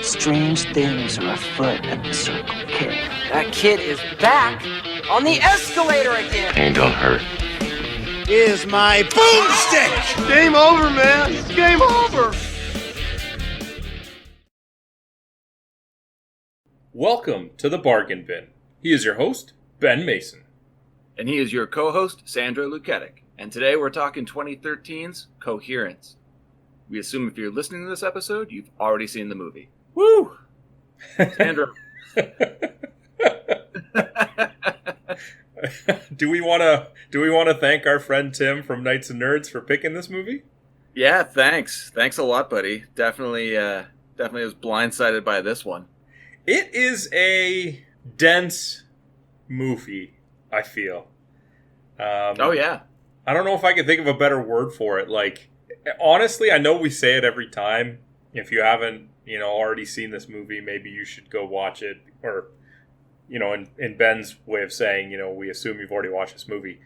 Strange things are afoot at the Circle K. That kid is back on the escalator again. Ain't gonna hurt. Here's my boomstick! Game over, man. It's game over. Welcome to the Bargain Bin. He is your host, Ben Mason. And he is your co-host, Sandra Luketic. And today we're talking 2013's Coherence. We assume if you're listening to this episode, you've already seen the movie. Woo! Sandra. Do we want to thank our friend Tim from Knights and Nerds for picking this movie? Yeah, thanks. Thanks a lot, buddy. Definitely was blindsided by this one. It is a dense movie, I feel. Oh, yeah. I don't know if I can think of a better word for it. Like, honestly, I know we say it every time. If you haven't, already seen this movie, maybe you should go watch it. Or, in Ben's way of saying, we assume you've already watched this movie.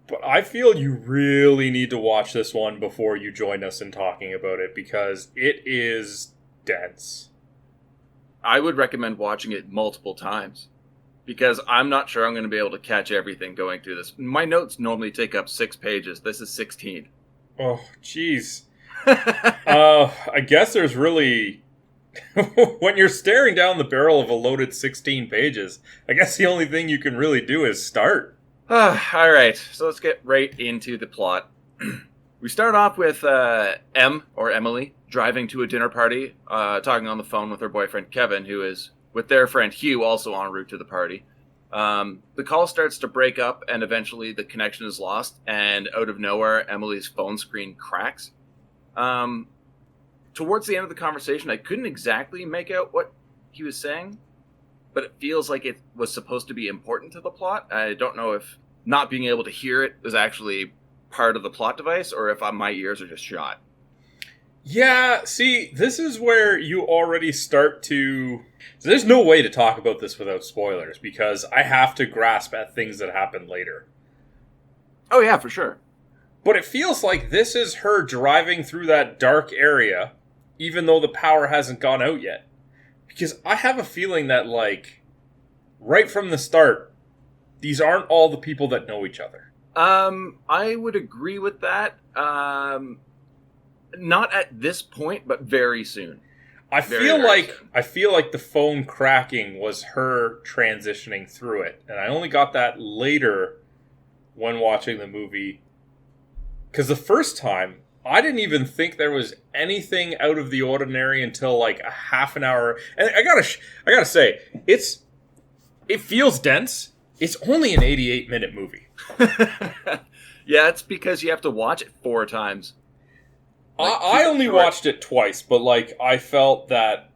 But I feel you really need to watch this one before you join us in talking about it, because it is dense. I would recommend watching it multiple times, because I'm not sure I'm going to be able to catch everything going through this. My notes normally take up 6 pages. This is 16. Oh, jeez. I guess there's really... when you're staring down the barrel of a loaded 16 pages, I guess the only thing you can really do is start. All right, so let's get right into the plot. We start off with Emily, driving to a dinner party, talking on the phone with her boyfriend Kevin, who is with their friend Hugh, also en route to the party. The call starts to break up, and eventually the connection is lost, and out of nowhere, Emily's phone screen cracks. Towards the end of the conversation, I couldn't exactly make out what he was saying, but it feels like it was supposed to be important to the plot. I don't know if not being able to hear it was actually part of the plot device, or if my ears are just shot. Yeah, see, this is where you already start to... So there's no way to talk about this without spoilers, because I have to grasp at things that happen later. Oh yeah, for sure. But it feels like this is her driving through that dark area, even though the power hasn't gone out yet. Because I have a feeling that, right from the start, these aren't all the people that know each other. I would agree with that. Not at this point, but very soon. I feel like the phone cracking was her transitioning through it, and I only got that later when watching the movie. Because the first time, I didn't even think there was anything out of the ordinary until a half an hour. And I gotta say, it feels dense. It's only an 88-minute movie. Yeah, it's because you have to watch it 4 times. I only watched it twice, but I felt that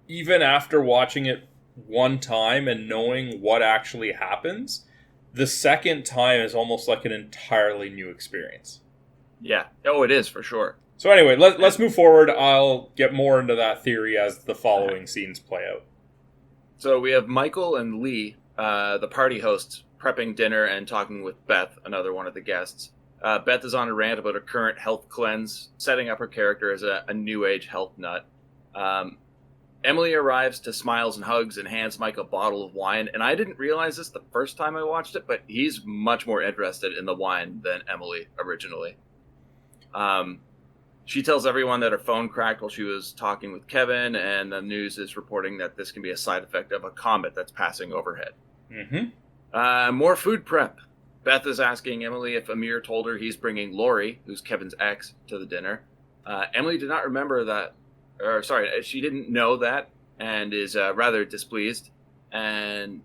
even after watching it one time and knowing what actually happens, the second time is almost like an entirely new experience. Yeah. Oh, it is, for sure. So anyway, let's move forward. I'll get more into that theory as the following scenes play out. So we have Michael and Lee, the party hosts, prepping dinner and talking with Beth, another one of the guests. Beth is on a rant about her current health cleanse, setting up her character as a new age health nut. Emily arrives to smiles and hugs and hands Mike a bottle of wine. And I didn't realize this the first time I watched it, but he's much more interested in the wine than Emily originally. She tells everyone that her phone cracked while she was talking with Kevin, and the news is reporting that this can be a side effect of a comet that's passing overhead. Mm-hmm. More food prep. Beth is asking Emily if Amir told her he's bringing Lori, who's Kevin's ex, to the dinner. Emily did not remember that, she didn't know that, and is rather displeased. And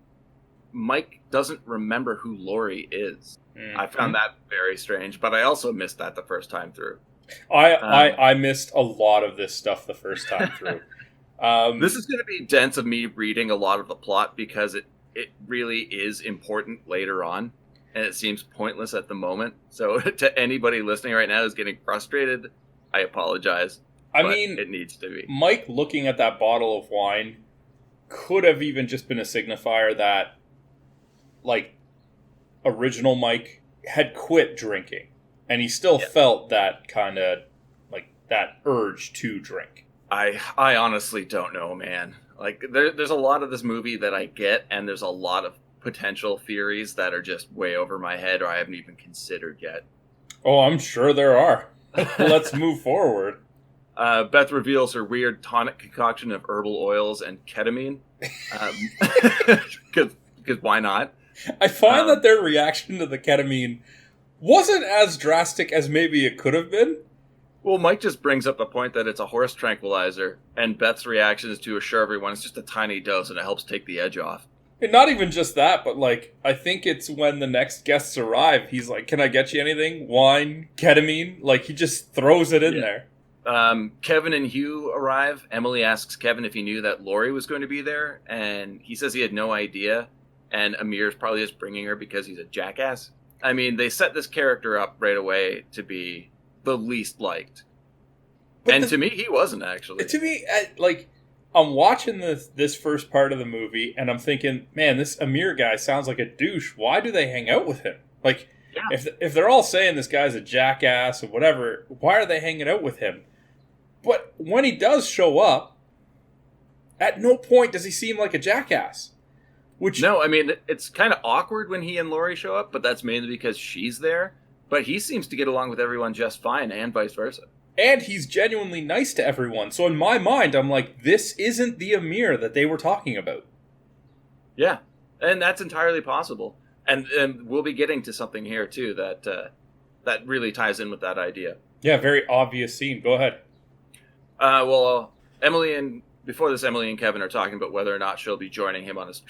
Mike doesn't remember who Lori is. Mm-hmm. I found that very strange, but I also missed that the first time through. I missed a lot of this stuff the first time through. This is going to be dense of me reading a lot of the plot, because it really is important later on. And it seems pointless at the moment. So to anybody listening right now who's getting frustrated, I apologize. I mean, it needs to be. Mike looking at that bottle of wine could have even just been a signifier that, original Mike had quit drinking. And he still felt that kind of, that urge to drink. I honestly don't know, man. Like, there's a lot of this movie that I get, and there's a lot of potential theories that are just way over my head or I haven't even considered yet. Oh, I'm sure there are. Let's move forward. Beth reveals her weird tonic concoction of herbal oils and ketamine. Because why not? I find that their reaction to the ketamine wasn't as drastic as maybe it could have been. Well, Mike just brings up the point that it's a horse tranquilizer, and Beth's reaction is to assure everyone it's just a tiny dose and it helps take the edge off. And not even just that, but like, I think it's when the next guests arrive, he's like, can I get you anything? Wine? Ketamine? Like, he just throws it in there. Kevin and Hugh arrive. Emily asks Kevin if he knew that Laurie was going to be there, and he says he had no idea, and Amir's probably just bringing her because he's a jackass. I mean, they set this character up right away to be the least liked. But to me, he wasn't, actually. To me, I'm watching this first part of the movie, and I'm thinking, man, this Amir guy sounds like a douche. Why do they hang out with him? Like, yeah. If they're all saying this guy's a jackass or whatever, why are they hanging out with him? But when he does show up, at no point does he seem like a jackass. No, I mean, it's kind of awkward when he and Laurie show up, but that's mainly because she's there. But he seems to get along with everyone just fine, and vice versa. And he's genuinely nice to everyone. So in my mind, I'm like, this isn't the Amir that they were talking about. Yeah, and that's entirely possible. And we'll be getting to something here, too, that really ties in with that idea. Yeah, very obvious scene. Go ahead. Emily and Kevin are talking about whether or not she'll be joining him on his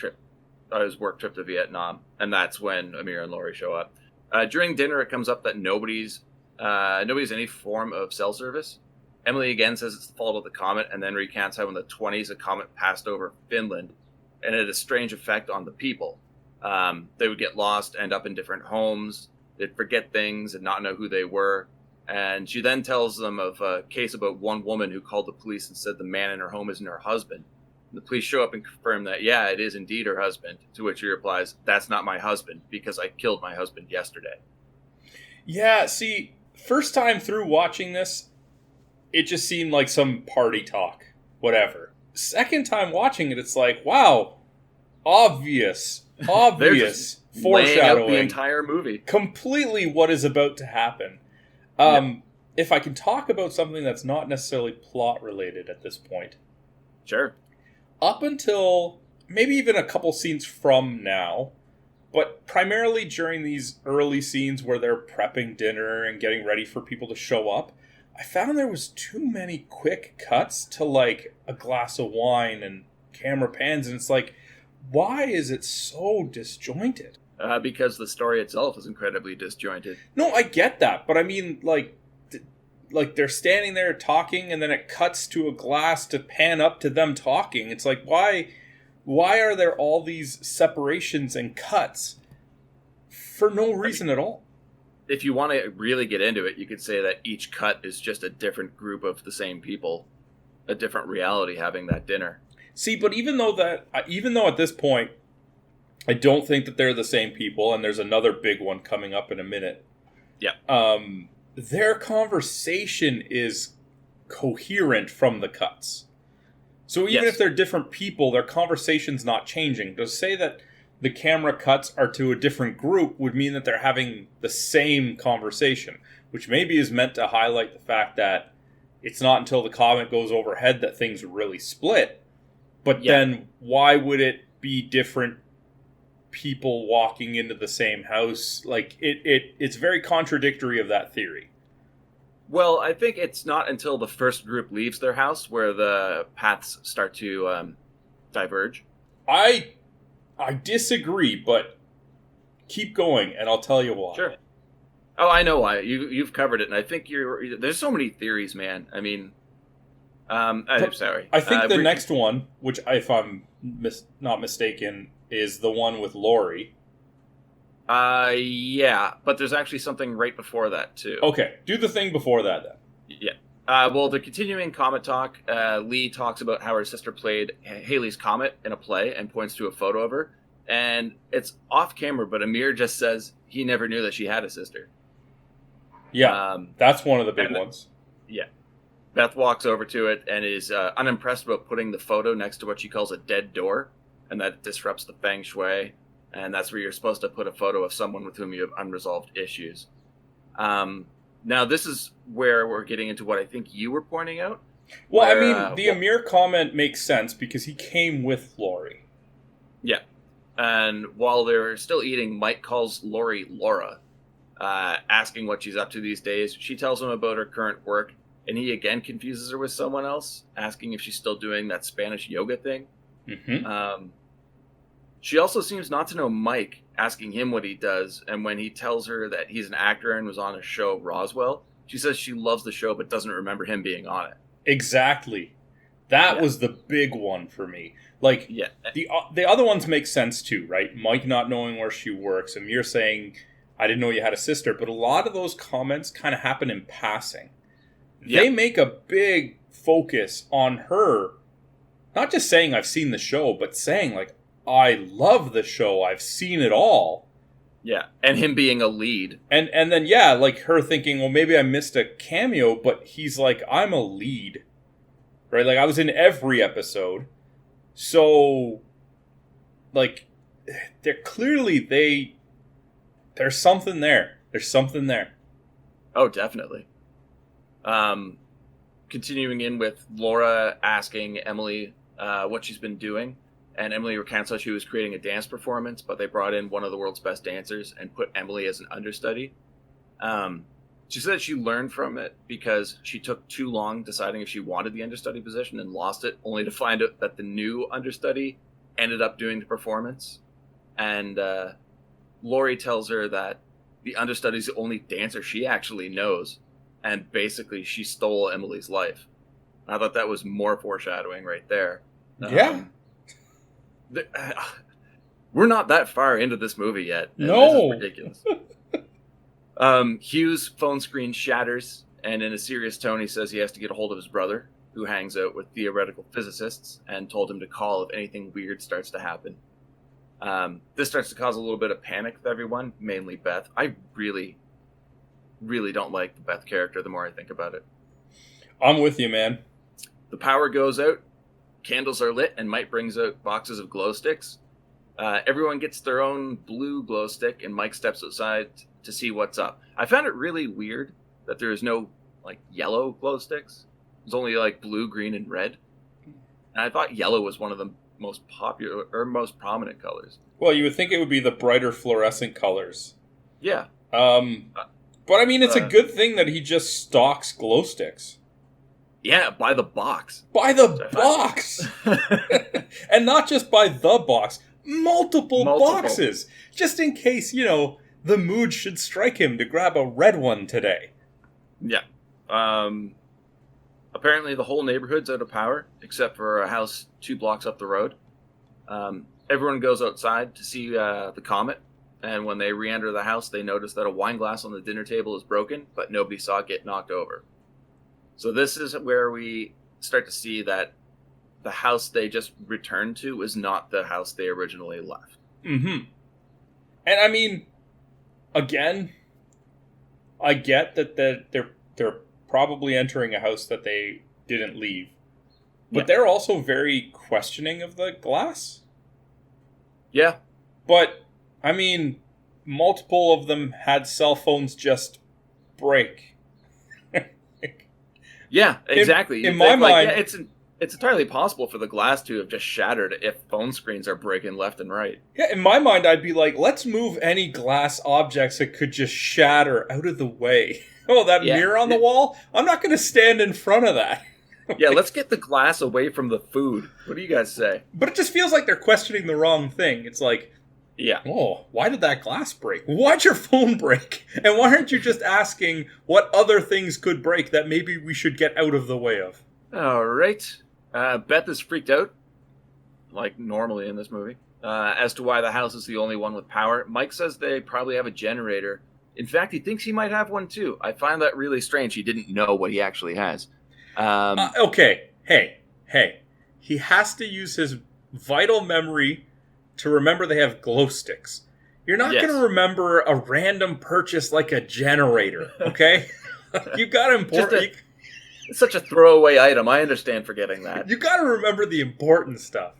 work trip to Vietnam. And that's when Amir and Laurie show up. During dinner, it comes up that nobody's any form of cell service. Emily again says it's the fault of the comet, and then recants how in the 1920s a comet passed over Finland, and it had a strange effect on the people. They would get lost, end up in different homes, they'd forget things and not know who they were. And she then tells them of a case about one woman who called the police and said the man in her home isn't her husband. The police show up and confirm that, yeah, it is indeed her husband, to which he replies, that's not my husband, because I killed my husband yesterday. Yeah, see, first time through watching this, it just seemed like some party talk, whatever. Second time watching it, it's like, wow, obvious foreshadowing. The entire movie. Completely what is about to happen. If I can talk about something that's not necessarily plot related at this point. Sure. Up until maybe even a couple scenes from now, but primarily during these early scenes where they're prepping dinner and getting ready for people to show up, I found there was too many quick cuts to like a glass of wine and camera pans, and it's like, why is it so disjointed? Because the story itself is incredibly disjointed. No, I get that, but I mean, like they're standing there talking, and then it cuts to a glass to pan up to them talking. It's like, why are there all these separations and cuts for no reason at all? If you want to really get into it, you could say that each cut is just a different group of the same people, a different reality having that dinner. See, but even though at this point, I don't think that they're the same people, and there's another big one coming up in a minute. Yeah. Their conversation is coherent from the cuts. So even if they're different people, their conversation's not changing. To say that the camera cuts are to a different group would mean that they're having the same conversation, which maybe is meant to highlight the fact that it's not until the comet goes overhead that things really split. But then why would it be different people walking into the same house? Like, it's very contradictory of that theory. Well, I think it's not until the first group leaves their house where the paths start to diverge. I disagree, but keep going, and I'll tell you why. Sure. Oh, I know why. You've covered it, and I think there's so many theories, man. I mean, I'm sorry. I think the next one, which if I'm not mistaken, is the one with Laurie. Yeah, but there's actually something right before that, too. Okay, do the thing before that, then. Yeah. Well, the continuing comet talk, Lee talks about how her sister played Haley's Comet in a play and points to a photo of her. And it's off camera, but Amir just says he never knew that she had a sister. Yeah, that's one of the big ones. Yeah. Beth walks over to it and is unimpressed about putting the photo next to what she calls a dead door, and that disrupts the feng shui. And that's where you're supposed to put a photo of someone with whom you have unresolved issues. Now, this is where we're getting into what I think you were pointing out. Well, where, I mean, the Amir comment makes sense because he came with Laurie. Yeah. And while they're still eating, Mike calls Laurie Laura, asking what she's up to these days. She tells him about her current work, and he again confuses her with someone else, asking if she's still doing that Spanish yoga thing. Mm-hmm. She also seems not to know Mike, asking him what he does, and when he tells her that he's an actor and was on a show, Roswell, she says she loves the show but doesn't remember him being on it. Exactly. That was the big one for me. Like, the other ones make sense too, right? Mike not knowing where she works, Amir saying, I didn't know you had a sister, but a lot of those comments kind of happen in passing. They make a big focus on her, not just saying I've seen the show, but saying, like, I love the show. I've seen it all. Yeah, and him being a lead. And then, like her thinking, well, maybe I missed a cameo, but he's like, I'm a lead. Right? Like, I was in every episode. So, like, they're clearly, there's something there. There's something there. Oh, definitely. Continuing in with Laura asking Emily what she's been doing. And Emily recounts how she was creating a dance performance, but they brought in one of the world's best dancers and put Emily as an understudy. She said she learned from it because she took too long deciding if she wanted the understudy position and lost it, only to find out that the new understudy ended up doing the performance. And Laurie tells her that the understudy is the only dancer she actually knows, and basically she stole Emily's life. I thought that was more foreshadowing right there. Yeah. We're not that far into this movie yet. No. This is ridiculous. Hugh's phone screen shatters, and in a serious tone, he says he has to get a hold of his brother, who hangs out with theoretical physicists, and told him to call if anything weird starts to happen. This starts to cause a little bit of panic with everyone, mainly Beth. I really, really don't like the Beth character the more I think about it. I'm with you, man. The power goes out. Candles are lit, and Mike brings out boxes of glow sticks. Everyone gets their own blue glow stick, and Mike steps outside to see what's up. I found it really weird that there is no like yellow glow sticks. There's only like blue, green, and red. And I thought yellow was one of the most popular or most prominent colors. Well, you would think it would be the brighter fluorescent colors. Yeah. But I mean, it's a good thing that he just stocks glow sticks. Yeah, by the box. By the box! And not just by the box. Multiple boxes. Just in case, the mood should strike him to grab a red one today. Yeah. Apparently the whole neighborhood's out of power, except for a house 2 blocks up the road. Everyone goes outside to see the comet. And when they re-enter the house, they notice that a wine glass on the dinner table is broken, but nobody saw it get knocked over. So this is where we start to see that the house they just returned to is not the house they originally left. Mm-hmm. And I mean, again, I get that they're probably entering a house that they didn't leave. But they're also very questioning of the glass. Yeah. But, I mean, multiple of them had cell phones just break. Yeah, exactly. In my mind... it's entirely possible for the glass to have just shattered if phone screens are breaking left and right. Yeah, in my mind, I'd be like, let's move any glass objects that could just shatter out of the way. Oh, that mirror on the wall? I'm not going to stand in front of that. Yeah, let's get the glass away from the food. What do you guys say? But it just feels like they're questioning the wrong thing. It's like, oh, why did that glass break? Why'd your phone break? And why aren't you just asking what other things could break that maybe we should get out of the way of? All right. Beth is freaked out, like normally in this movie, as to why the house is the only one with power. Mike says they probably have a generator. In fact, he thinks he might have one too. I find that really strange. He didn't know what he actually has. Okay. Hey. He has to use his vital memory to remember they have glow sticks. You're not going to remember a random purchase like a generator, okay? You got to import... It's such a throwaway item. I understand forgetting that. You gotta remember the important stuff.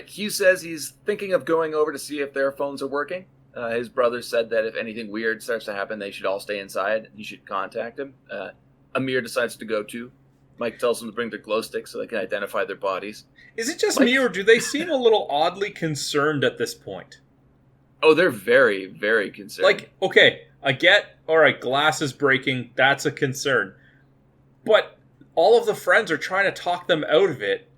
Hugh says he's thinking of going over to see if their phones are working. His brother said that if anything weird starts to happen, they should all stay inside. He should contact him. Amir decides to go too. Mike tells them to bring their glow sticks so they can identify their bodies. Is it just me, or do they seem a little oddly concerned at this point? Oh, they're very, very concerned. Like, okay, I get, alright, glass is breaking, that's a concern. But all of the friends are trying to talk them out of it.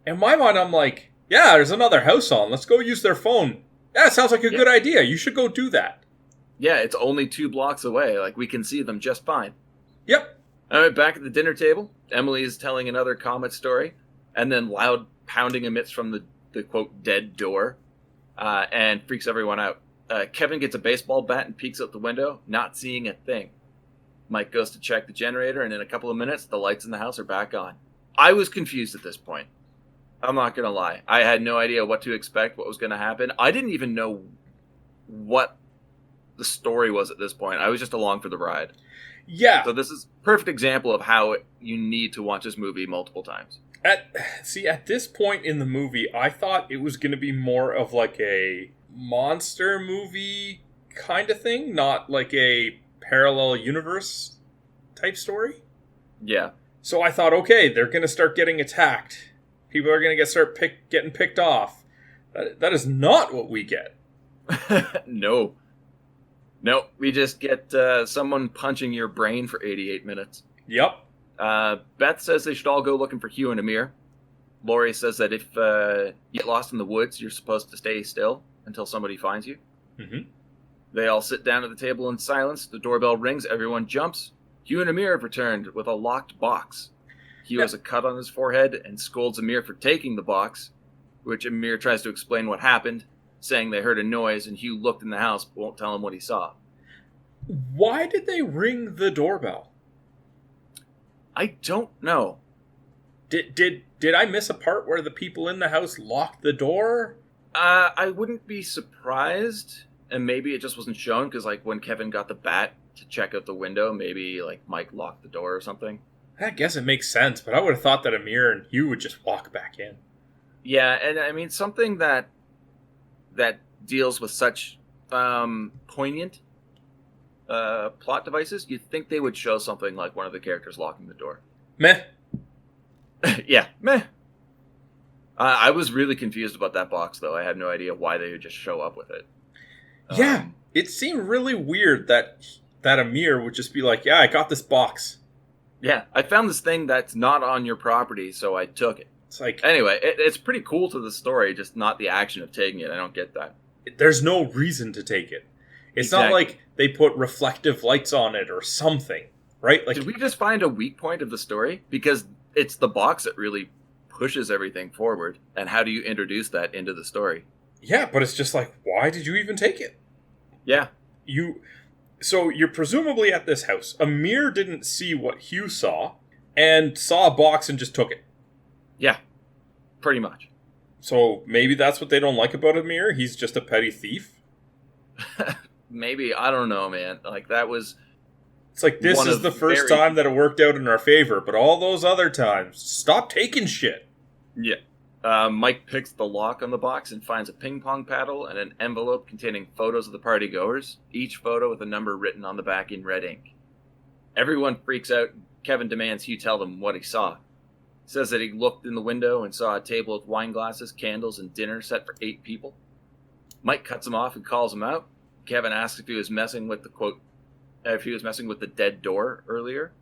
In my mind, I'm like, yeah, there's another house on, let's go use their phone. Yeah, it sounds like a good idea, you should go do that. Yeah, it's only 2 blocks away, like we can see them just fine. Yep. Alright, back at the dinner table, Emily is telling another comet story, and then loud pounding emits from the quote, dead door, and freaks everyone out. Kevin gets a baseball bat and peeks out the window, not seeing a thing. Mike goes to check the generator, and in a couple of minutes, the lights in the house are back on. I was confused at this point. I'm not going to lie. I had no idea what to expect, what was going to happen. I didn't even know what the story was at this point. I was just along for the ride. Yeah. So this is a perfect example of how you need to watch this movie multiple times. At this point in the movie, I thought it was going to be more of like a monster movie kind of thing, not like a parallel universe type story. Yeah. So I thought, okay, they're going to start getting attacked. People are going to getting picked off. That is not what we get. No, we just get someone punching your brain for 88 minutes. Yep. Beth says they should all go looking for Hugh and Amir. Maury says that if you get lost in the woods, you're supposed to stay still until somebody finds you. Mm-hmm. They all sit down at the table in silence. The doorbell rings. Everyone jumps. Hugh and Amir have returned with a locked box. Hugh has a cut on his forehead and scolds Amir for taking the box, which Amir tries to explain what happened, saying they heard a noise and Hugh looked in the house but won't tell him what he saw. Why did they ring the doorbell? I don't know. Did I miss a part where the people in the house locked the door? I wouldn't be surprised, and maybe it just wasn't shown because, like, when Kevin got the bat to check out the window, maybe like Mike locked the door or something. I guess it makes sense, but I would have thought that Amir and Hugh would just walk back in. Yeah, and I mean something that deals with such poignant plot devices, you'd think they would show something like one of the characters locking the door. Meh. Yeah, meh. I was really confused about that box, though. I had no idea why they would just show up with it. Yeah, it seemed really weird that Amir would just be like, yeah, I got this box. Yeah, I found this thing that's not on your property, so I took it. It's like... Anyway, it's pretty cool to the story, just not the action of taking it. I don't get that. There's no reason to take it. It's Exactly. not like they put reflective lights on it or something, right? Like, Did we just find a weak point of the story? Because it's the box that really pushes everything forward. And how do you introduce that into the story? yeah, but it's just like, why did you even take it? Yeah. So you're presumably at this house. Amir didn't see what Hugh saw and saw a box and just took it. Yeah. Pretty much. So maybe that's what they don't like about Amir. He's just a petty thief. Maybe. I don't know, man. Like, that was... It's like, this One is of the first very- time that it worked out in our favor, but all those other times, stop taking shit. Yeah. Mike picks the lock on the box and finds a ping pong paddle and an envelope containing photos of the partygoers, each photo with a number written on the back in red ink. Everyone freaks out. Kevin demands Hugh tell them what he saw. He says that he looked in the window and saw a table with wine glasses, candles, and dinner set for 8 people. Mike cuts him off and calls him out. Kevin asks if he was messing with the dead door earlier.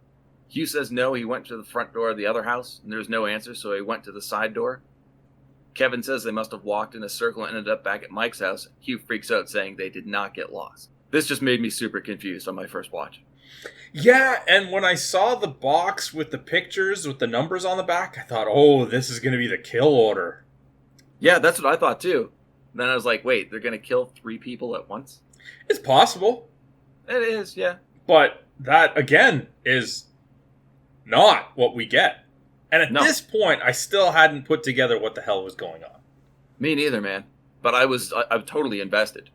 Hugh says no, he went to the front door of the other house, and there was no answer, so he went to the side door. Kevin says they must have walked in a circle and ended up back at Mike's house. Hugh freaks out, saying they did not get lost. This just made me super confused on my first watch. Yeah, and when I saw the box with the pictures with the numbers on the back, I thought, oh, this is going to be the kill order. Yeah, that's what I thought too. And then I was like, wait, they're going to kill 3 people at once? It's possible. It is, yeah. But that, again, is not what we get. And at this point, I still hadn't put together what the hell was going on. Me neither, man. But I'm totally invested.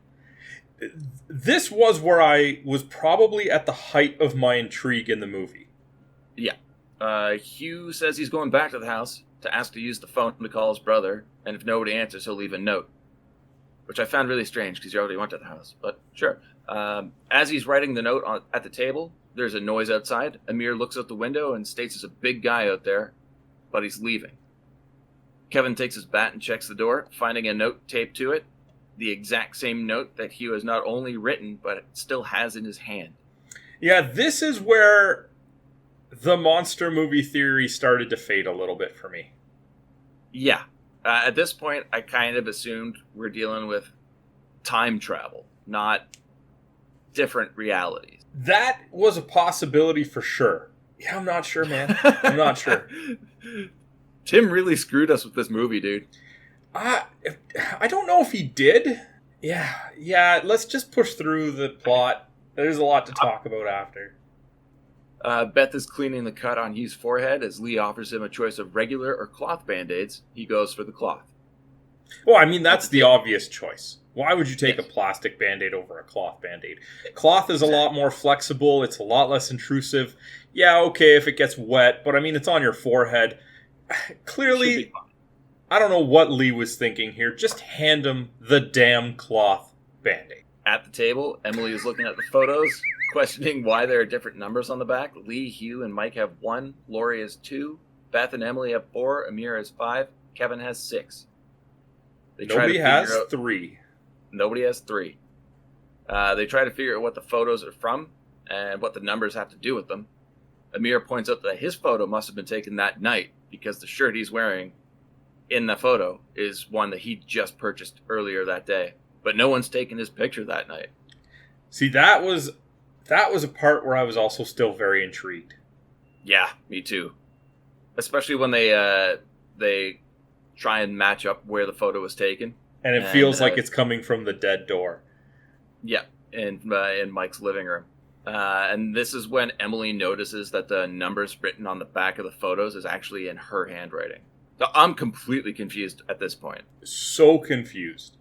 This was where I was probably at the height of my intrigue in the movie. Yeah. Hugh says he's going back to the house to ask to use the phone to call his brother, and if nobody answers, he'll leave a note. Which I found really strange because he already went to the house, but sure. As he's writing the note at the table, there's a noise outside. Amir looks out the window and states there's a big guy out there, but he's leaving. Kevin takes his bat and checks the door, finding a note taped to it, the exact same note that Hugh has not only written, but still has in his hand. Yeah, this is where the monster movie theory started to fade a little bit for me. Yeah. At this point, I kind of assumed we're dealing with time travel, not different realities. That was a possibility for sure. Yeah, I'm not sure, man. I'm not sure. Tim really screwed us with this movie, dude. I don't know if he did. Yeah, let's just push through the plot. There's a lot to talk about after. Beth is cleaning the cut on Hugh's forehead as Lee offers him a choice of regular or cloth Band-Aids. He goes for the cloth. Well, I mean, that's the obvious choice. Why would you take a plastic Band-Aid over a cloth Band-Aid? Cloth is a lot more flexible. It's a lot less intrusive. Yeah, okay, if it gets wet, but I mean, it's on your forehead. Clearly, I don't know what Lee was thinking here. Just hand him the damn cloth Band-Aid. At the table, Emily is looking at the photos, questioning why there are different numbers on the back. Lee, Hugh, and Mike have 1. Laurie has 2. Beth and Emily have 4. Amir has 5. Kevin has 6. Nobody has 3. Nobody has 3. They try to figure out what the photos are from and what the numbers have to do with them. Amir points out that his photo must have been taken that night because the shirt he's wearing in the photo is one that he just purchased earlier that day. But no one's taken his picture that night. See, that was a part where I was also still very intrigued. Yeah, me too. Especially when they try and match up where the photo was taken. And it feels like it's coming from the dead door. Yeah, in Mike's living room. And this is when Emily notices that the numbers written on the back of the photos is actually in her handwriting. So I'm completely confused at this point. So confused.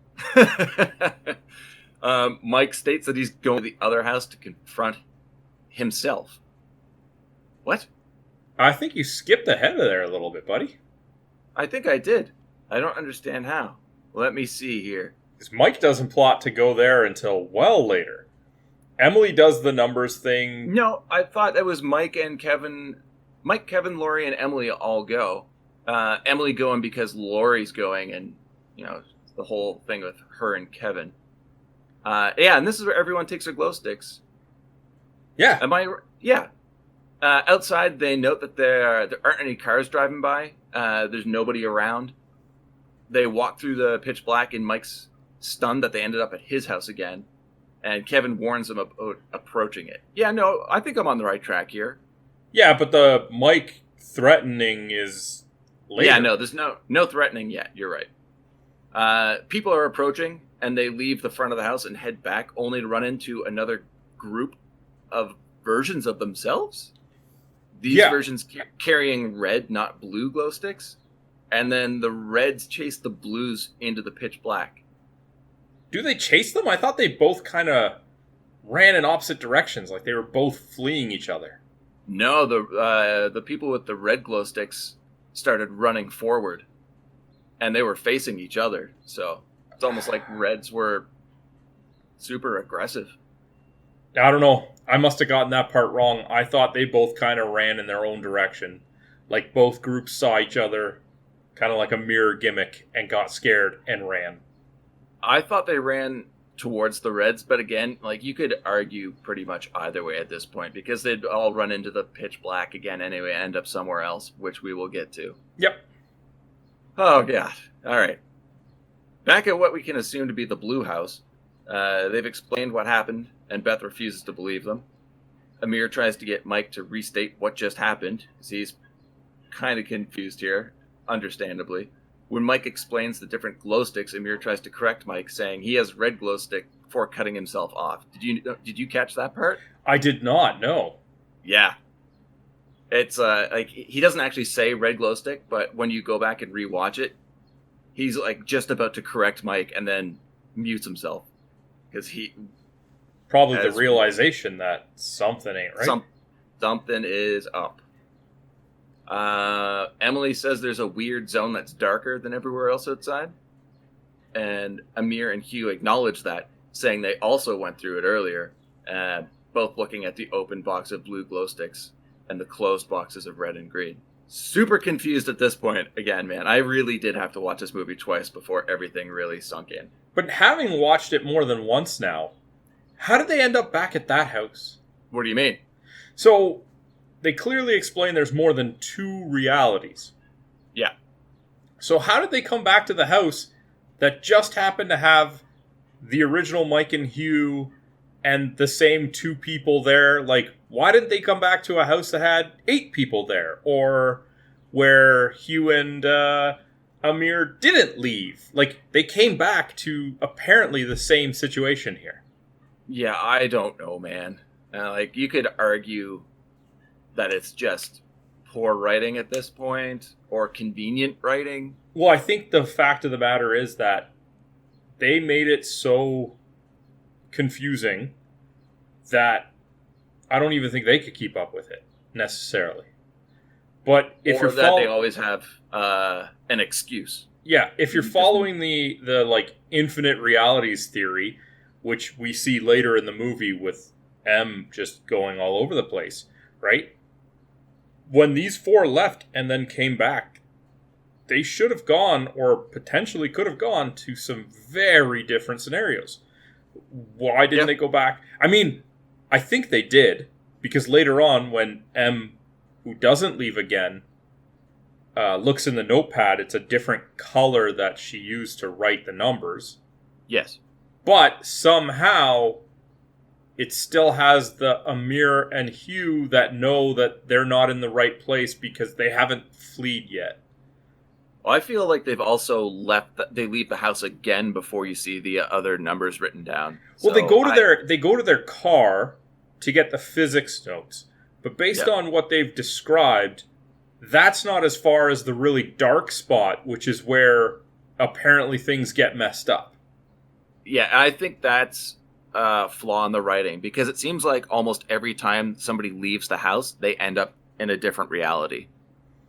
Mike states that he's going to the other house to confront himself. What? I think you skipped ahead of there a little bit, buddy. I think I did. I don't understand how. Let me see here. Because Mike doesn't plot to go there until well later. Emily does the numbers thing. No, I thought it was Mike, Kevin, Laurie, and Emily all go. Emily going because Laurie's going, and the whole thing with her and Kevin. And this is where everyone takes their glow sticks. Yeah. Yeah. Outside, they note that there aren't any cars driving by. There's nobody around. They walk through the pitch black, and Mike's stunned that they ended up at his house again. And Kevin warns them about approaching it. Yeah, no, I think I'm on the right track here. Yeah, but the Mike threatening is later. Yeah, no, there's no threatening yet. You're right. People are approaching, and they leave the front of the house and head back, only to run into another group of versions of themselves. These versions carrying red, not blue glow sticks. And then the reds chase the blues into the pitch black. Do they chase them? I thought they both kind of ran in opposite directions, like they were both fleeing each other. No, the people with the red glow sticks started running forward, and they were facing each other. So it's almost like reds were super aggressive. I don't know. I must have gotten that part wrong. I thought they both kind of ran in their own direction. Like both groups saw each other, kind of like a mirror gimmick, and got scared and ran. I thought they ran towards the reds, but again, like you could argue pretty much either way at this point because they'd all run into the pitch black again anyway, end up somewhere else, which we will get to. Yep. Oh, God. All right. Back at what we can assume to be the blue house, they've explained what happened, and Beth refuses to believe them. Amir tries to get Mike to restate what just happened, because he's kind of confused here, understandably. When Mike explains the different glow sticks, Amir tries to correct Mike, saying he has red glow stick before cutting himself off. Did you catch that part? I did not, no. Yeah. It's like he doesn't actually say red glow stick, but when you go back and rewatch it, he's like just about to correct Mike and then mutes himself because he probably the realization that something ain't right. Something is up. Emily says there's a weird zone that's darker than everywhere else outside. And Amir and Hugh acknowledge that, saying they also went through it earlier, both looking at the open box of blue glow sticks and the closed boxes of red and green. Super confused at this point. Again, man, I really did have to watch this movie twice before everything really sunk in. But having watched it more than once now, how did they end up back at that house? What do you mean? So, they clearly explain there's more than 2 realities. Yeah. So how did they come back to the house that just happened to have the original Mike and Hugh and the same 2 people there? Like, why didn't they come back to a house that had 8 people there? Or where Hugh and Amir didn't leave? Like, they came back to apparently the same situation here. Yeah, I don't know, man. Like, you could argue that it's just poor writing at this point, or convenient writing. Well, I think the fact of the matter is that they made it so confusing that I don't even think they could keep up with it, necessarily. But if or you're that they always have an excuse. Yeah, if you're following the like infinite realities theory, which we see later in the movie with M just going all over the place, right? When these 4 left and then came back, they should have gone, or potentially could have gone, to some very different scenarios. Why didn't they go back? I mean, I think they did, because later on, when M, who doesn't leave again, looks in the notepad, it's a different color that she used to write the numbers. Yes. But somehow, it still has the Amir and Hugh that know that they're not in the right place because they haven't fled yet. Well, I feel like they've also they leave the house again before you see the other numbers written down. Well, they go to their car to get the physics notes. But based on what they've described, that's not as far as the really dark spot, which is where apparently things get messed up. Yeah, I think that's a flaw in the writing, because it seems like almost every time somebody leaves the house, they end up in a different reality.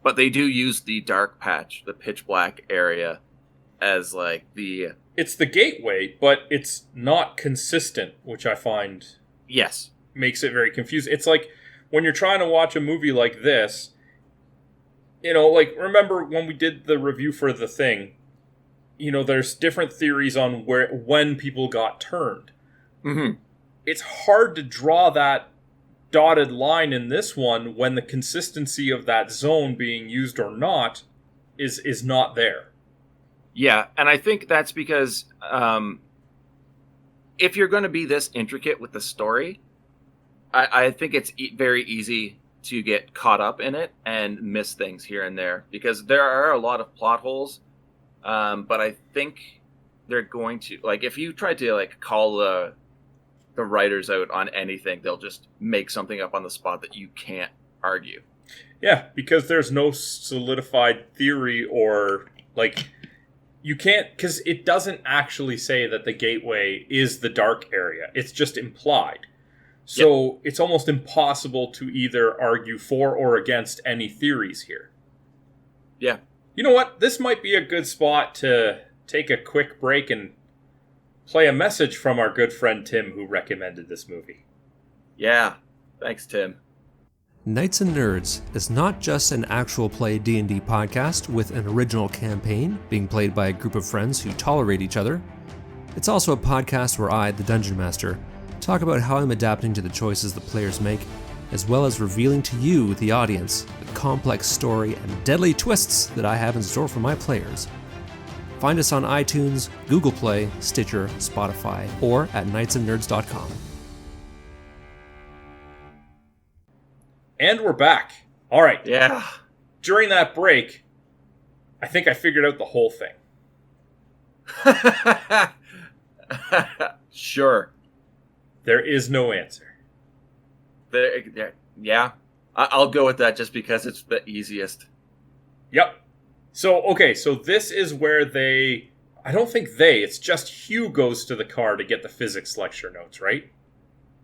But they do use the dark patch, the pitch black area, as like the... It's the gateway, but it's not consistent, which I find... Yes. Makes it very confusing. It's like when you're trying to watch a movie like this, you know, like, remember when we did the review for The Thing, you know, there's different theories on when people got turned. Mm-hmm. It's hard to draw that dotted line in this one when the consistency of that zone being used or not is not there. Yeah, and I think that's because if you're going to be this intricate with the story, I think it's very easy to get caught up in it and miss things here and there, because there are a lot of plot holes. But I think they're going to, like, if you try to like call the writers out on anything, they'll just make something up on the spot that you can't argue. Yeah, because there's no solidified theory, or like, you can't, because it doesn't actually say that the gateway is the dark area. It's just implied. So it's almost impossible to either argue for or against any theories here. Yeah. You know what? This might be a good spot to take a quick break and play a message from our good friend Tim, who recommended this movie. Yeah. Thanks, Tim. Knights and Nerds is not just an actual play D&D podcast with an original campaign being played by a group of friends who tolerate each other. It's also a podcast where I, the Dungeon Master, talk about how I'm adapting to the choices the players make, as well as revealing to you, the audience, the complex story and deadly twists that I have in store for my players. Find us on iTunes, Google Play, Stitcher, Spotify, or at knightsandnerds.com. And we're back. All right. Yeah. During that break, I think I figured out the whole thing. Sure. There is no answer. Yeah. I'll go with that just because it's the easiest. Yep. So this is where it's just Hugh goes to the car to get the physics lecture notes, right?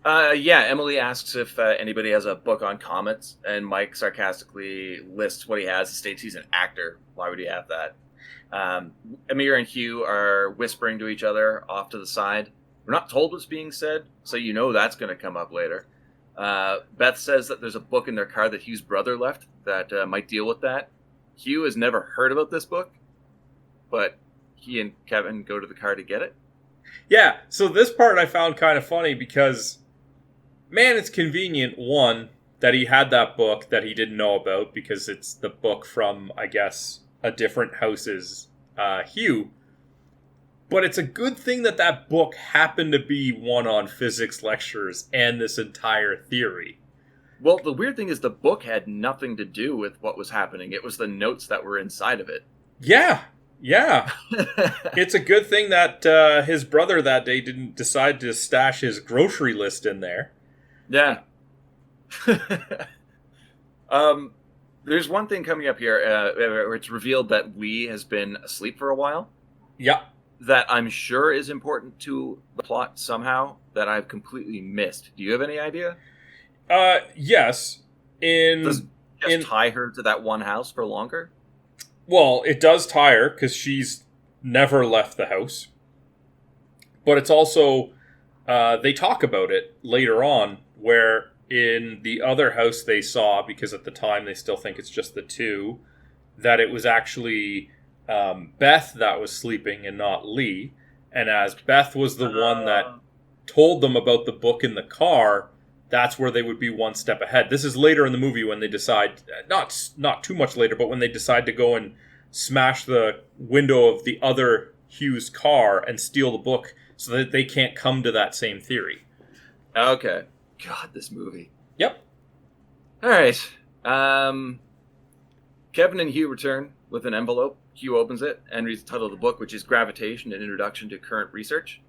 Yeah, Emily asks if anybody has a book on comets, and Mike sarcastically lists what he has and states he's an actor. Why would he have that? Amir and Hugh are whispering to each other off to the side. We're not told what's being said, so you know that's going to come up later. Beth says that there's a book in their car that Hugh's brother left that might deal with that. Hugh has never heard about this book, but he and Kevin go to the car to get it. Yeah, so this part I found kind of funny because, man, it's convenient, one, that he had that book that he didn't know about because it's the book from, I guess, a different house's Hugh. But it's a good thing that that book happened to be one on physics lectures and this entire theory. Well, the weird thing is the book had nothing to do with what was happening. It was the notes that were inside of it. Yeah. It's a good thing that his brother that day didn't decide to stash his grocery list in there. Yeah. There's one thing coming up here where it's revealed that Lee has been asleep for a while. Yeah. That I'm sure is important to the plot somehow that I've completely missed. Do you have any idea? Yes. Does it tie her to that one house for longer? Well, it does tie her because she's never left the house. But it's also, they talk about it later on, where in the other house they saw, because at the time they still think it's just the two, that it was actually Beth that was sleeping and not Lee. And as Beth was the one that told them about the book in the car, that's where they would be one step ahead. This is later in the movie when they decide, not too much later, but when they decide to go and smash the window of the other Hugh's car and steal the book so that they can't come to that same theory. Okay. God, this movie. Yep. All right. Kevin and Hugh return with an envelope. Hugh opens it and reads the title of the book, which is Gravitation, an Introduction to Current Research.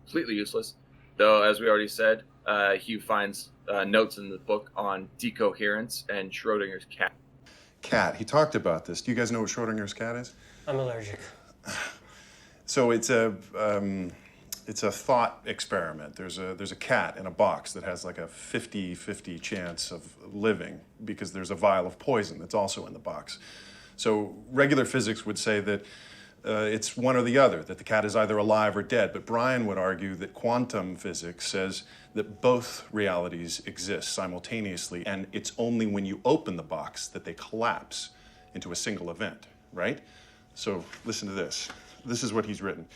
Completely useless. Though, as we already said, Hugh finds notes in the book on decoherence and Schrodinger's cat. Cat. He talked about this. Do you guys know what Schrodinger's cat is? I'm allergic. So it's a thought experiment. There's a cat in a box that has like a 50-50 chance of living because there's a vial of poison that's also in the box. So regular physics would say that it's one or the other, that the cat is either alive or dead. But Brian would argue that quantum physics says that both realities exist simultaneously, and it's only when you open the box that they collapse into a single event, right? So listen to this. This is what he's written.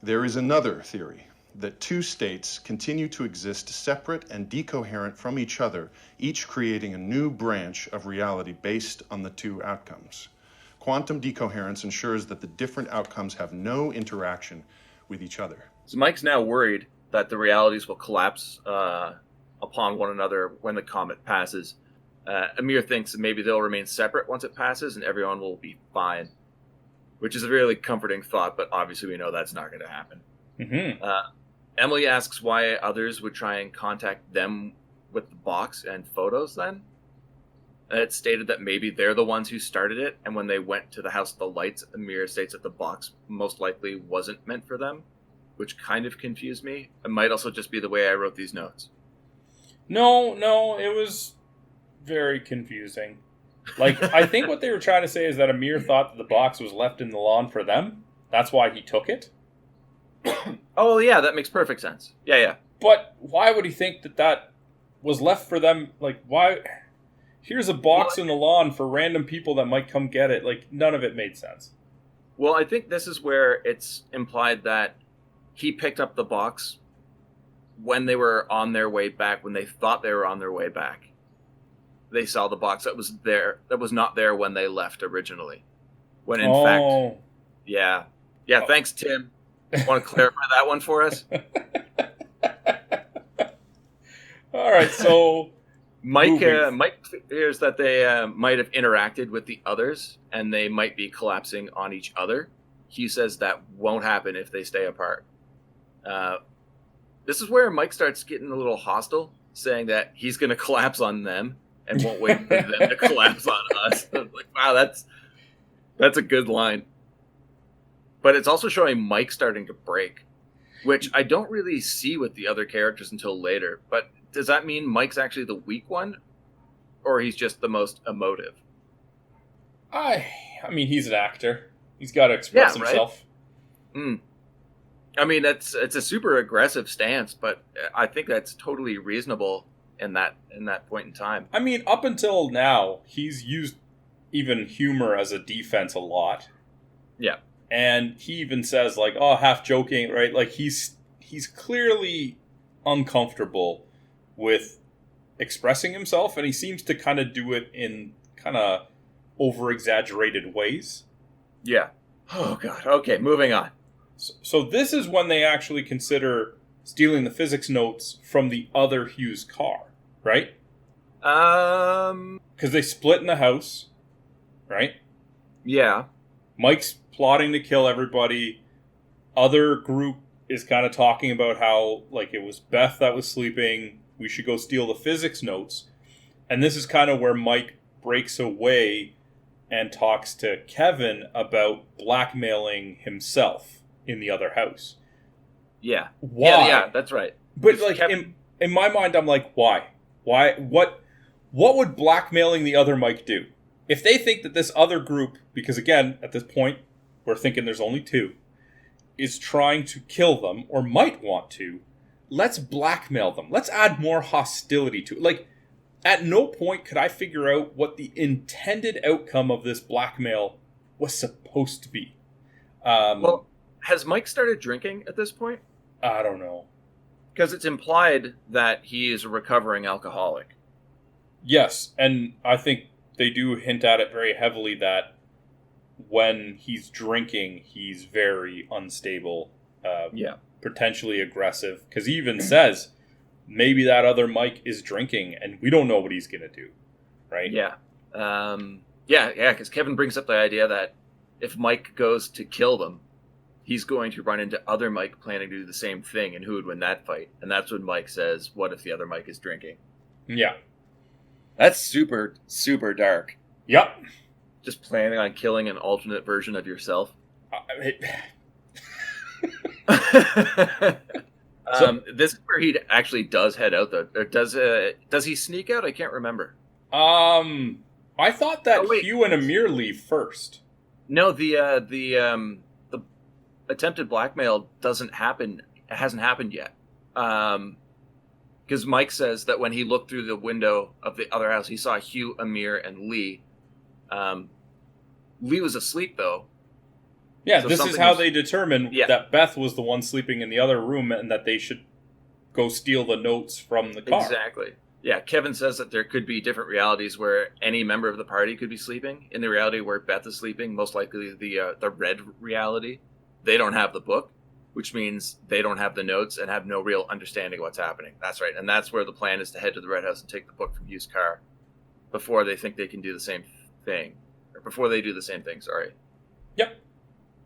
There is another theory that two states continue to exist separate and decoherent from each other, each creating a new branch of reality based on the two outcomes. Quantum decoherence ensures that the different outcomes have no interaction with each other. So Mike's now worried that the realities will collapse upon one another when the comet passes. Amir thinks that maybe they'll remain separate once it passes and everyone will be fine, which is a really comforting thought, but obviously we know that's not going to happen. Mm-hmm. Emily asks why others would try and contact them with the box and photos then. It's stated that maybe they're the ones who started it, and when they went to the House of the Lights, Amir states that the box most likely wasn't meant for them, which kind of confused me. It might also just be the way I wrote these notes. No, it was very confusing. Like, I think what they were trying to say is that Amir thought that the box was left in the lawn for them. That's why he took it. Oh, yeah, that makes perfect sense. Yeah. But why would he think that was left for them? Like, why? Here's a box in the lawn for random people that might come get it. Like, none of it made sense. Well, I think this is where it's implied that he picked up the box when they were on their way back, when they thought they were on their way back. They saw the box that was there, that was not there when they left originally. When in fact, yeah. Thanks, Tim. Want to clarify that one for us? All right, so Mike fears that they might have interacted with the others, and they might be collapsing on each other. He says that won't happen if they stay apart. This is where Mike starts getting a little hostile, saying that he's going to collapse on them and won't wait for them to collapse on us. Like, wow, that's a good line. But it's also showing Mike starting to break. which I don't really see with the other characters until later. But does that mean Mike's actually the weak one, or he's just the most emotive? I mean, he's an actor. He's got to express himself. Right? I mean, it's a super aggressive stance, but I think that's totally reasonable in that point in time. I mean, up until now, he's used even humor as a defense a lot. Yeah. And he even says, like, oh, half joking, right? Like, he's clearly uncomfortable with expressing himself, and he seems to kind of do it in kind of over-exaggerated ways. Yeah. Oh, God. Okay, moving on. So this is when they actually consider stealing the physics notes from the other Hugh's car, right? Because they split in the house, right? Yeah. Mike's plotting to kill everybody. Other group is kind of talking about how, like, it was Beth that was sleeping. We should go steal the physics notes. And this is kind of where Mike breaks away and talks to Kevin about blackmailing himself in the other house. Yeah. Why? Yeah, that's right. But, like, in my mind, I'm like, why? Why? What would blackmailing the other Mike do? If they think that this other group, because again, at this point, we're thinking there's only two, is trying to kill them, or might want to, let's blackmail them. Let's add more hostility to it. Like, at no point could I figure out what the intended outcome of this blackmail was supposed to be. Well, has Mike started drinking at this point? I don't know. Because it's implied that he is a recovering alcoholic. Yes, and I think they do hint at it very heavily that when he's drinking, he's very unstable, potentially aggressive. Because he even says, maybe that other Mike is drinking, and we don't know what he's going to do, right? Yeah. Because Kevin brings up the idea that if Mike goes to kill them, he's going to run into other Mike planning to do the same thing, and who would win that fight? And that's when Mike says, what if the other Mike is drinking? Yeah. That's super, super dark. Yep. Just planning on killing an alternate version of yourself. This is where he actually does head out, though. Or does he sneak out? I can't remember. I thought that Hugh and Amir leave first. No, the attempted blackmail doesn't happen. It hasn't happened yet. Because Mike says that when he looked through the window of the other house, he saw Hugh, Amir, and Lee. Lee was asleep, though. Yeah, so this is how they determine that Beth was the one sleeping in the other room and that they should go steal the notes from the car. Exactly. Yeah, Kevin says that there could be different realities where any member of the party could be sleeping. In the reality where Beth is sleeping, most likely the red reality, they don't have the book, which means they don't have the notes and have no real understanding of what's happening. That's right. And that's where the plan is to head to the Red House and take the book from Hugh's car before they think they can do the same thing. Or before they do the same thing, sorry. Yep.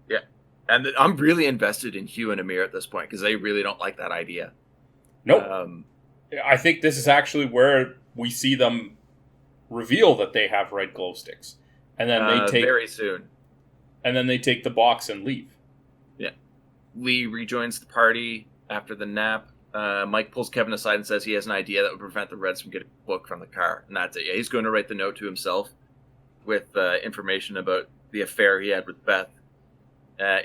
Yeah. And I'm really invested in Hugh and Amir at this point because they really don't like that idea. Nope. I think this is actually where we see them reveal that they have red glow sticks. And then they take very soon. And then they take the box and leave. Yeah. Lee rejoins the party after the nap. Mike pulls Kevin aside and says he has an idea that would prevent the Reds from getting a book from the car. And that's it. Yeah, he's going to write the note to himself with information about the affair he had with Beth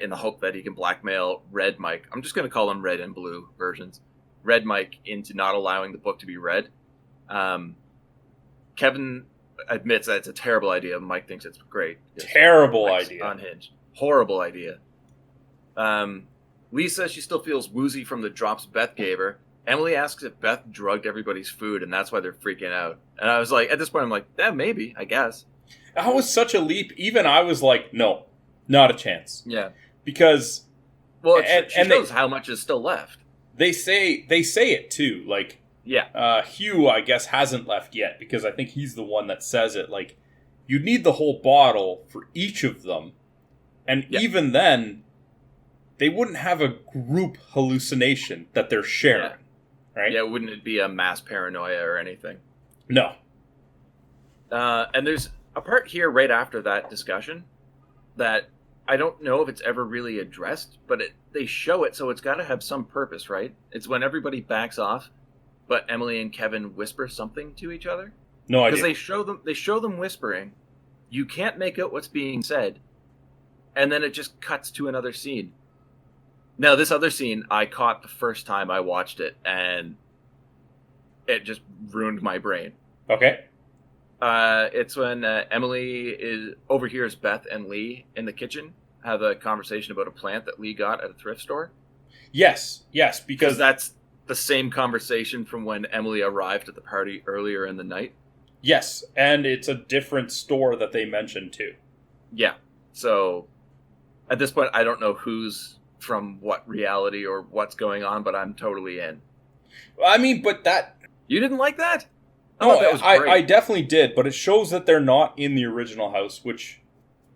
in the hope that he can blackmail Red Mike. I'm just going to call them Red and Blue versions. Red Mike into not allowing the book to be read. Kevin admits that it's a terrible idea. Mike thinks it's great. Terrible idea. Unhinged. Horrible idea. Lee says she still feels woozy from the drops Beth gave her. Emily asks if Beth drugged everybody's food, and that's why they're freaking out. And I was like, at this point, I'm like, yeah, maybe, I guess. That was such a leap. Even I was like, no, not a chance. Yeah. Because... Well, she knows how much is still left. They say it, too. Like, yeah. Hugh, I guess, hasn't left yet, because I think he's the one that says it. Like, you'd need the whole bottle for each of them. And even then, they wouldn't have a group hallucination that they're sharing. Yeah. Right? Yeah, wouldn't it be a mass paranoia or anything? No. And there's a part here right after that discussion that I don't know if it's ever really addressed, but they show it, so it's got to have some purpose, right? It's when everybody backs off, but Emily and Kevin whisper something to each other. No idea. Because they show them whispering. You can't make out what's being said, and then it just cuts to another scene. Now, this other scene I caught the first time I watched it, and it just ruined my brain. Okay. It's when Emily overhears Beth and Lee in the kitchen have a conversation about a plant that Lee got at a thrift store. Yes, Because that's the same conversation from when Emily arrived at the party earlier in the night. Yes, and it's a different store that they mentioned too. Yeah. So at this point, I don't know who's from what reality or what's going on, but I'm totally in. I mean, but that... You didn't like that? No, that was great. I definitely did, but it shows that they're not in the original house, which,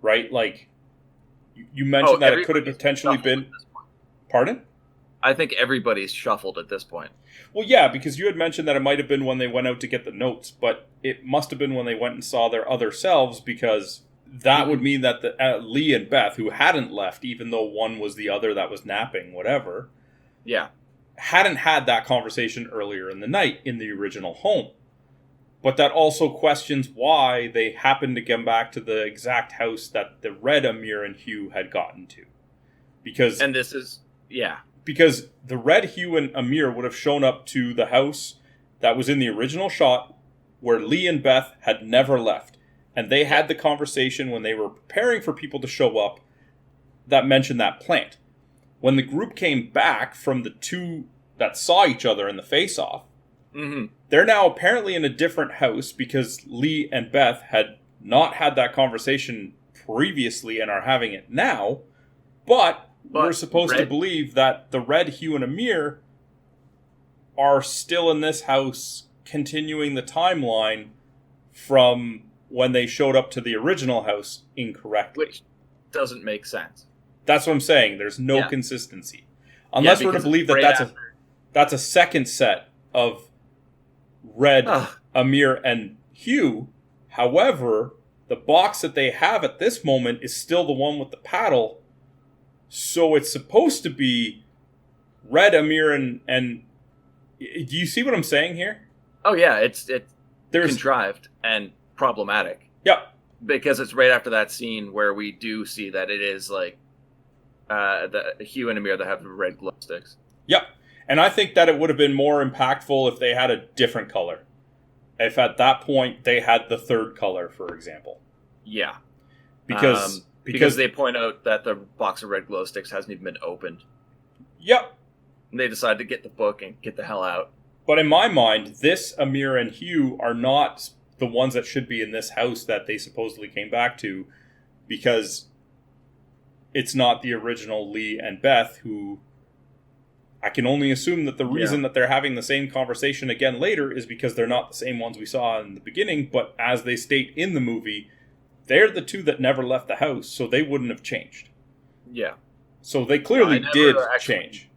right, like, you mentioned that it could have potentially been... Pardon? I think everybody's shuffled at this point. Well, yeah, because you had mentioned that it might have been when they went out to get the notes, but it must have been when they went and saw their other selves, because that would mean that Lee and Beth, who hadn't left, even though one was the other that was napping, whatever, hadn't had that conversation earlier in the night in the original home. But that also questions why they happened to come back to the exact house that the red Amir and Hugh had gotten to. Because the red Hugh and Amir would have shown up to the house that was in the original shot where Lee and Beth had never left. And they had the conversation when they were preparing for people to show up that mentioned that plant. When the group came back from the two that saw each other in the face-off, they're now apparently in a different house because Lee and Beth had not had that conversation previously and are having it now. But we're supposed to believe that the red Hugh and Amir are still in this house continuing the timeline from when they showed up to the original house incorrectly. Which doesn't make sense. That's what I'm saying. There's no consistency. Unless we're to believe that that's a second set of red Amir and Hugh. However, the box that they have at this moment is still the one with the paddle. So it's supposed to be red Amir and do you see what I'm saying here? Oh yeah, it's contrived and problematic. Yep. Because it's right after that scene where we do see that it is like the Hugh and Amir that have the red glow sticks. Yep. And I think that it would have been more impactful if they had a different color. If at that point they had the third color, for example. Yeah. Because they point out that the box of red glow sticks hasn't even been opened. Yep. And they decide to get the book and get the hell out. But in my mind, this Amir and Hugh are not the ones that should be in this house that they supposedly came back to, because it's not the original Lee and Beth, who I can only assume that the reason that they're having the same conversation again later is because they're not the same ones we saw in the beginning, but as they state in the movie, they're the two that never left the house, so they wouldn't have changed. Yeah. So they clearly did change.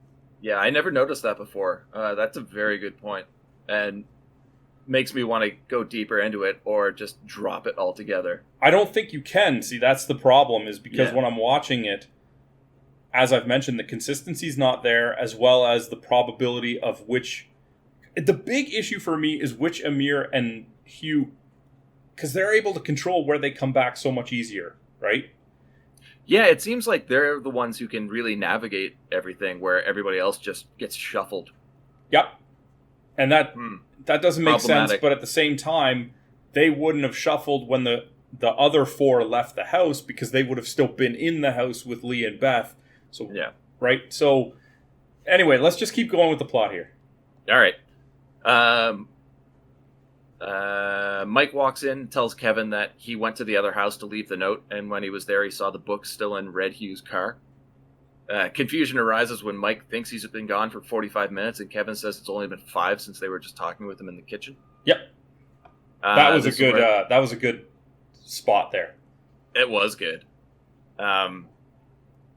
Yeah, I never noticed that before. That's a very good point. And makes me want to go deeper into it or just drop it altogether. I don't think you can. See, that's the problem, is because when I'm watching it, as I've mentioned, the consistency's not there, as well as the probability of which... The big issue for me is which Amir and Hugh... Because they're able to control where they come back so much easier, right? Yeah, it seems like they're the ones who can really navigate everything, where everybody else just gets shuffled. Yep. And that doesn't make sense, but at the same time, they wouldn't have shuffled when the other four left the house, because they would have still been in the house with Lee and Beth. So, right? So, anyway, let's just keep going with the plot here. All right. Mike walks in, tells Kevin that he went to the other house to leave the note, and when he was there, he saw the book still in Red Hugh's car. Confusion arises when Mike thinks he's been gone for 45 minutes, and Kevin says it's only been 5 since they were just talking with him in the kitchen. Yep. That was a good spot there. It was good.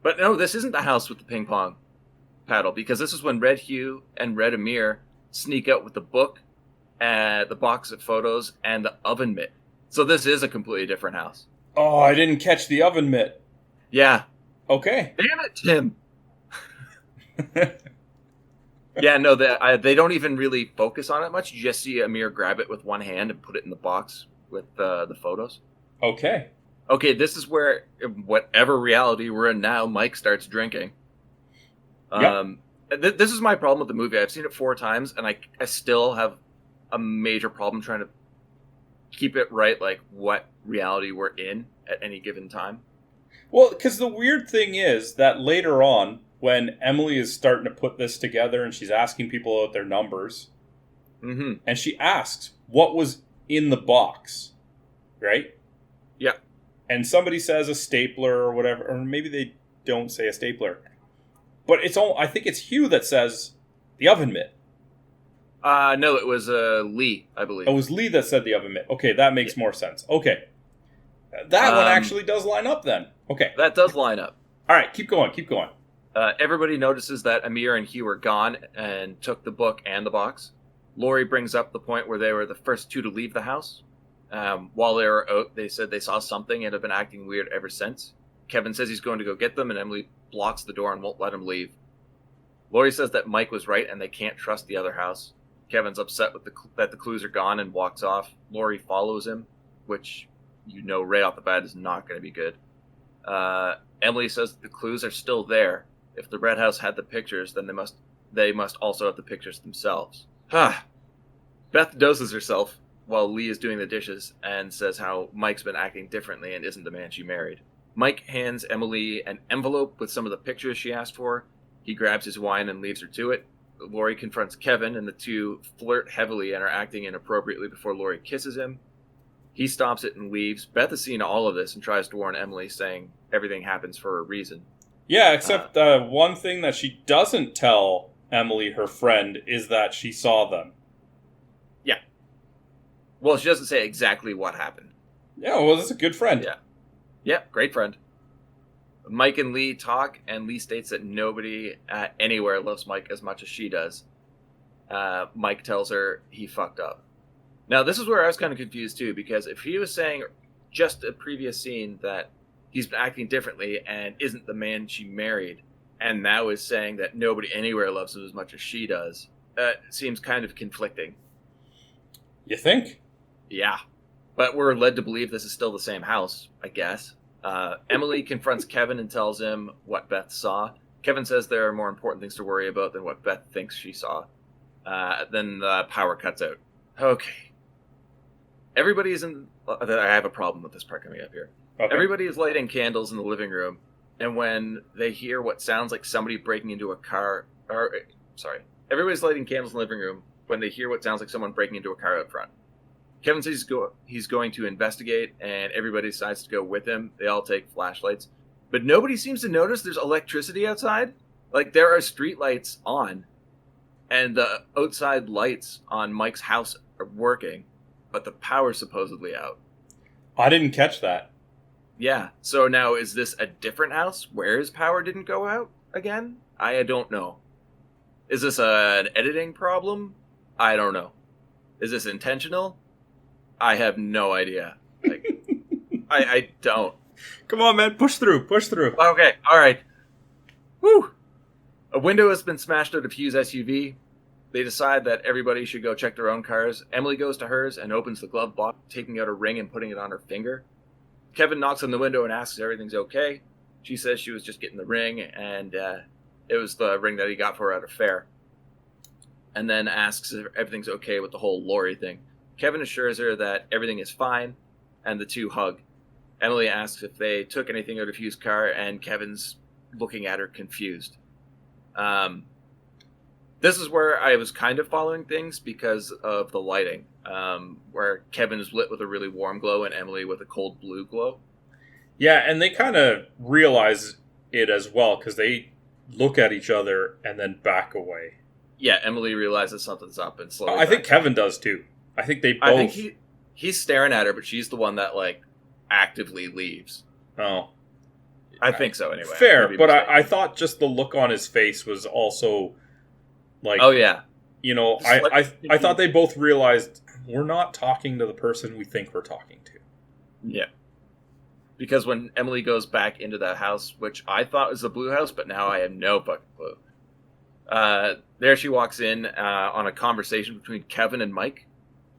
But no, this isn't the house with the ping pong paddle, because this is when Red Hugh and Red Amir sneak out with the book, the box of photos, and the oven mitt. So this is a completely different house. Oh, I didn't catch the oven mitt. Yeah. Okay. Damn it, Tim. Yeah, no, they don't even really focus on it much. You just see Amir grab it with one hand and put it in the box with the photos. Okay. Okay, this is where, whatever reality we're in now, Mike starts drinking. Yep. This is my problem with the movie. I've seen it 4 times, and I still have a major problem trying to keep it right, like what reality we're in at any given time. Well, because the weird thing is that later on, when Emily is starting to put this together and she's asking people about their numbers, and she asks what was in the box, right? Yeah. And somebody says a stapler or whatever, or maybe they don't say a stapler. But I think it's Hugh that says the oven mitt. No, it was Lee, I believe. It was Lee that said the oven mitt. Okay, that makes more sense. Okay. That one actually does line up then. Okay. That does line up. All right, keep going. Everybody notices that Amir and Hugh are gone and took the book and the box. Laurie brings up the point where they were the first 2 to leave the house. While they were out, they said they saw something and have been acting weird ever since. Kevin says he's going to go get them, and Emily blocks the door and won't let him leave. Laurie says that Mike was right and they can't trust the other house. Kevin's upset with that the clues are gone and walks off. Laurie follows him, which right off the bat is not going to be good. Emily says the clues are still there. If the Red House had the pictures, then they must also have the pictures themselves. Beth doses herself while Lee is doing the dishes and says how Mike's been acting differently and isn't the man she married. Mike hands Emily an envelope with some of the pictures she asked for. He grabs his wine and leaves her to it. Laurie confronts Kevin, and the two flirt heavily and are acting inappropriately before Laurie kisses him. He stops it and leaves. Beth has seen all of this and tries to warn Emily, saying everything happens for a reason. Yeah, except one thing that she doesn't tell Emily, her friend, is that she saw them. Yeah. Well, she doesn't say exactly what happened. Yeah, well, that's a good friend. Yeah, great friend. Mike and Lee talk, and Lee states that nobody anywhere loves Mike as much as she does. Mike tells her he fucked up. Now, this is where I was kind of confused, too, because if he was saying just a previous scene that he's been acting differently and isn't the man she married, and now is saying that nobody anywhere loves him as much as she does, that seems kind of conflicting. You think? Yeah. But we're led to believe this is still the same house, I guess. Emily confronts Kevin and tells him what Beth saw. Kevin says there are more important things to worry about than what Beth thinks she saw. Then the power cuts out. Okay. Everybody's in... I have a problem with this part coming up here. Okay. Everybody is lighting candles in the living room, and when they hear what sounds like somebody breaking into a car... Everybody's lighting candles in the living room when they hear what sounds like someone breaking into a car out front. Kevin says he's going to investigate, and everybody decides to go with him. They all take flashlights. But nobody seems to notice there's electricity outside. Like, there are street lights on, and the outside lights on Mike's house are working, but the power's supposedly out. I didn't catch that. Yeah, so now is this a different house where his power didn't go out again? I don't know. Is this an editing problem? I don't know. Is this intentional? I have no idea. Like, I don't. Come on, man. Push through. Okay, all right. Whew. A window has been smashed out of Hugh's SUV. They decide that everybody should go check their own cars. Emily goes to hers and opens the glove box, taking out a ring and putting it on her finger. Kevin knocks on the window and asks if everything's okay. She says she was just getting the ring, and it was the ring that he got for her at a fair. And then asks if everything's okay with the whole Laurie thing. Kevin assures her that everything is fine, and the two hug. Emily asks if they took anything out of Hugh's car, and Kevin's looking at her confused. This is where I was kind of following things because of the lighting, where Kevin is lit with a really warm glow and Emily with a cold blue glow. Yeah, and they kind of realize it as well, because they look at each other and then back away. Yeah, Emily realizes something's up and slowly. I think Kevin does too. I think they both. I think he's staring at her, but she's the one that actively leaves. Oh, I think so anyway. Fair, but I thought just the look on his face was also oh yeah. I thought they both realized we're not talking to the person we think we're talking to. Yeah. Because when Emily goes back into that house, which I thought was the blue house, but now I have no fucking clue. There she walks in on a conversation between Kevin and Mike,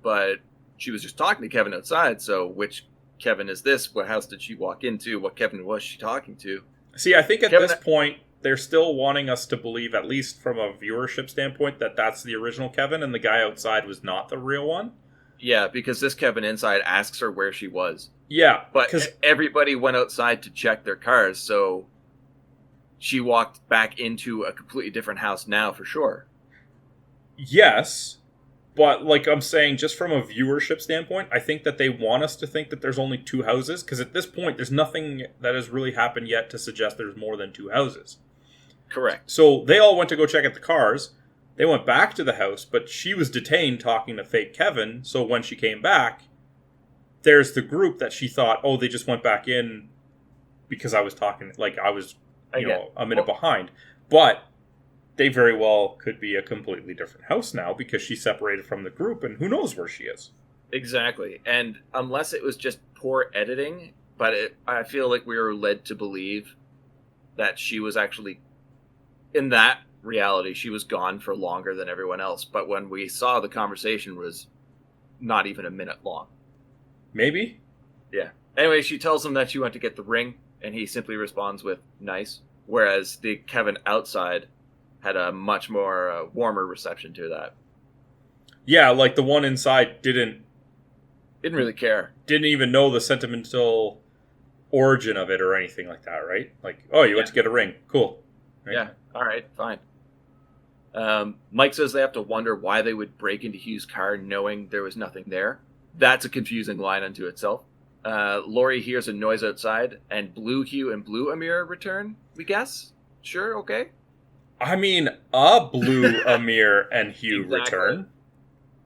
but she was just talking to Kevin outside, so which Kevin is this? What house did she walk into? What Kevin was she talking to? See, I think at this point, they're still wanting us to believe, at least from a viewership standpoint, that that's the original Kevin and the guy outside was not the real one. Yeah, because this Kevin inside asks her where she was. Yeah. But everybody went outside to check their cars, so she walked back into a completely different house now for sure. Yes. But like I'm saying, just from a viewership standpoint, I think that they want us to think that there's only two houses, because at this point, there's nothing that has really happened yet to suggest there's more than two houses. Correct. So they all went to go check at the cars. They went back to the house, but she was detained talking to fake Kevin. So when she came back, there's the group that she thought, oh, they just went back in because I was talking, like I was, a minute behind. But they very well could be a completely different house now because she's separated from the group and who knows where she is. Exactly. And unless it was just poor editing, but I feel like we were led to believe that she was actually, in that reality, she was gone for longer than everyone else. But when we saw the conversation was not even a minute long. Maybe. Yeah. Anyway, she tells him that she went to get the ring, and he simply responds with nice. Whereas the Kevin outside had a much more warmer reception to that. Yeah, like the one inside didn't really care. Didn't even know the sentimental origin of it or anything like that, right? Like, oh, you went to get a ring. Cool. Right? Yeah. All right, fine. Mike says they have to wonder why they would break into Hugh's car knowing there was nothing there. That's a confusing line unto itself. Laurie hears a noise outside, and Blue Hugh and Blue Amir return, we guess? Sure, okay. I mean, a Blue Amir and Hugh return.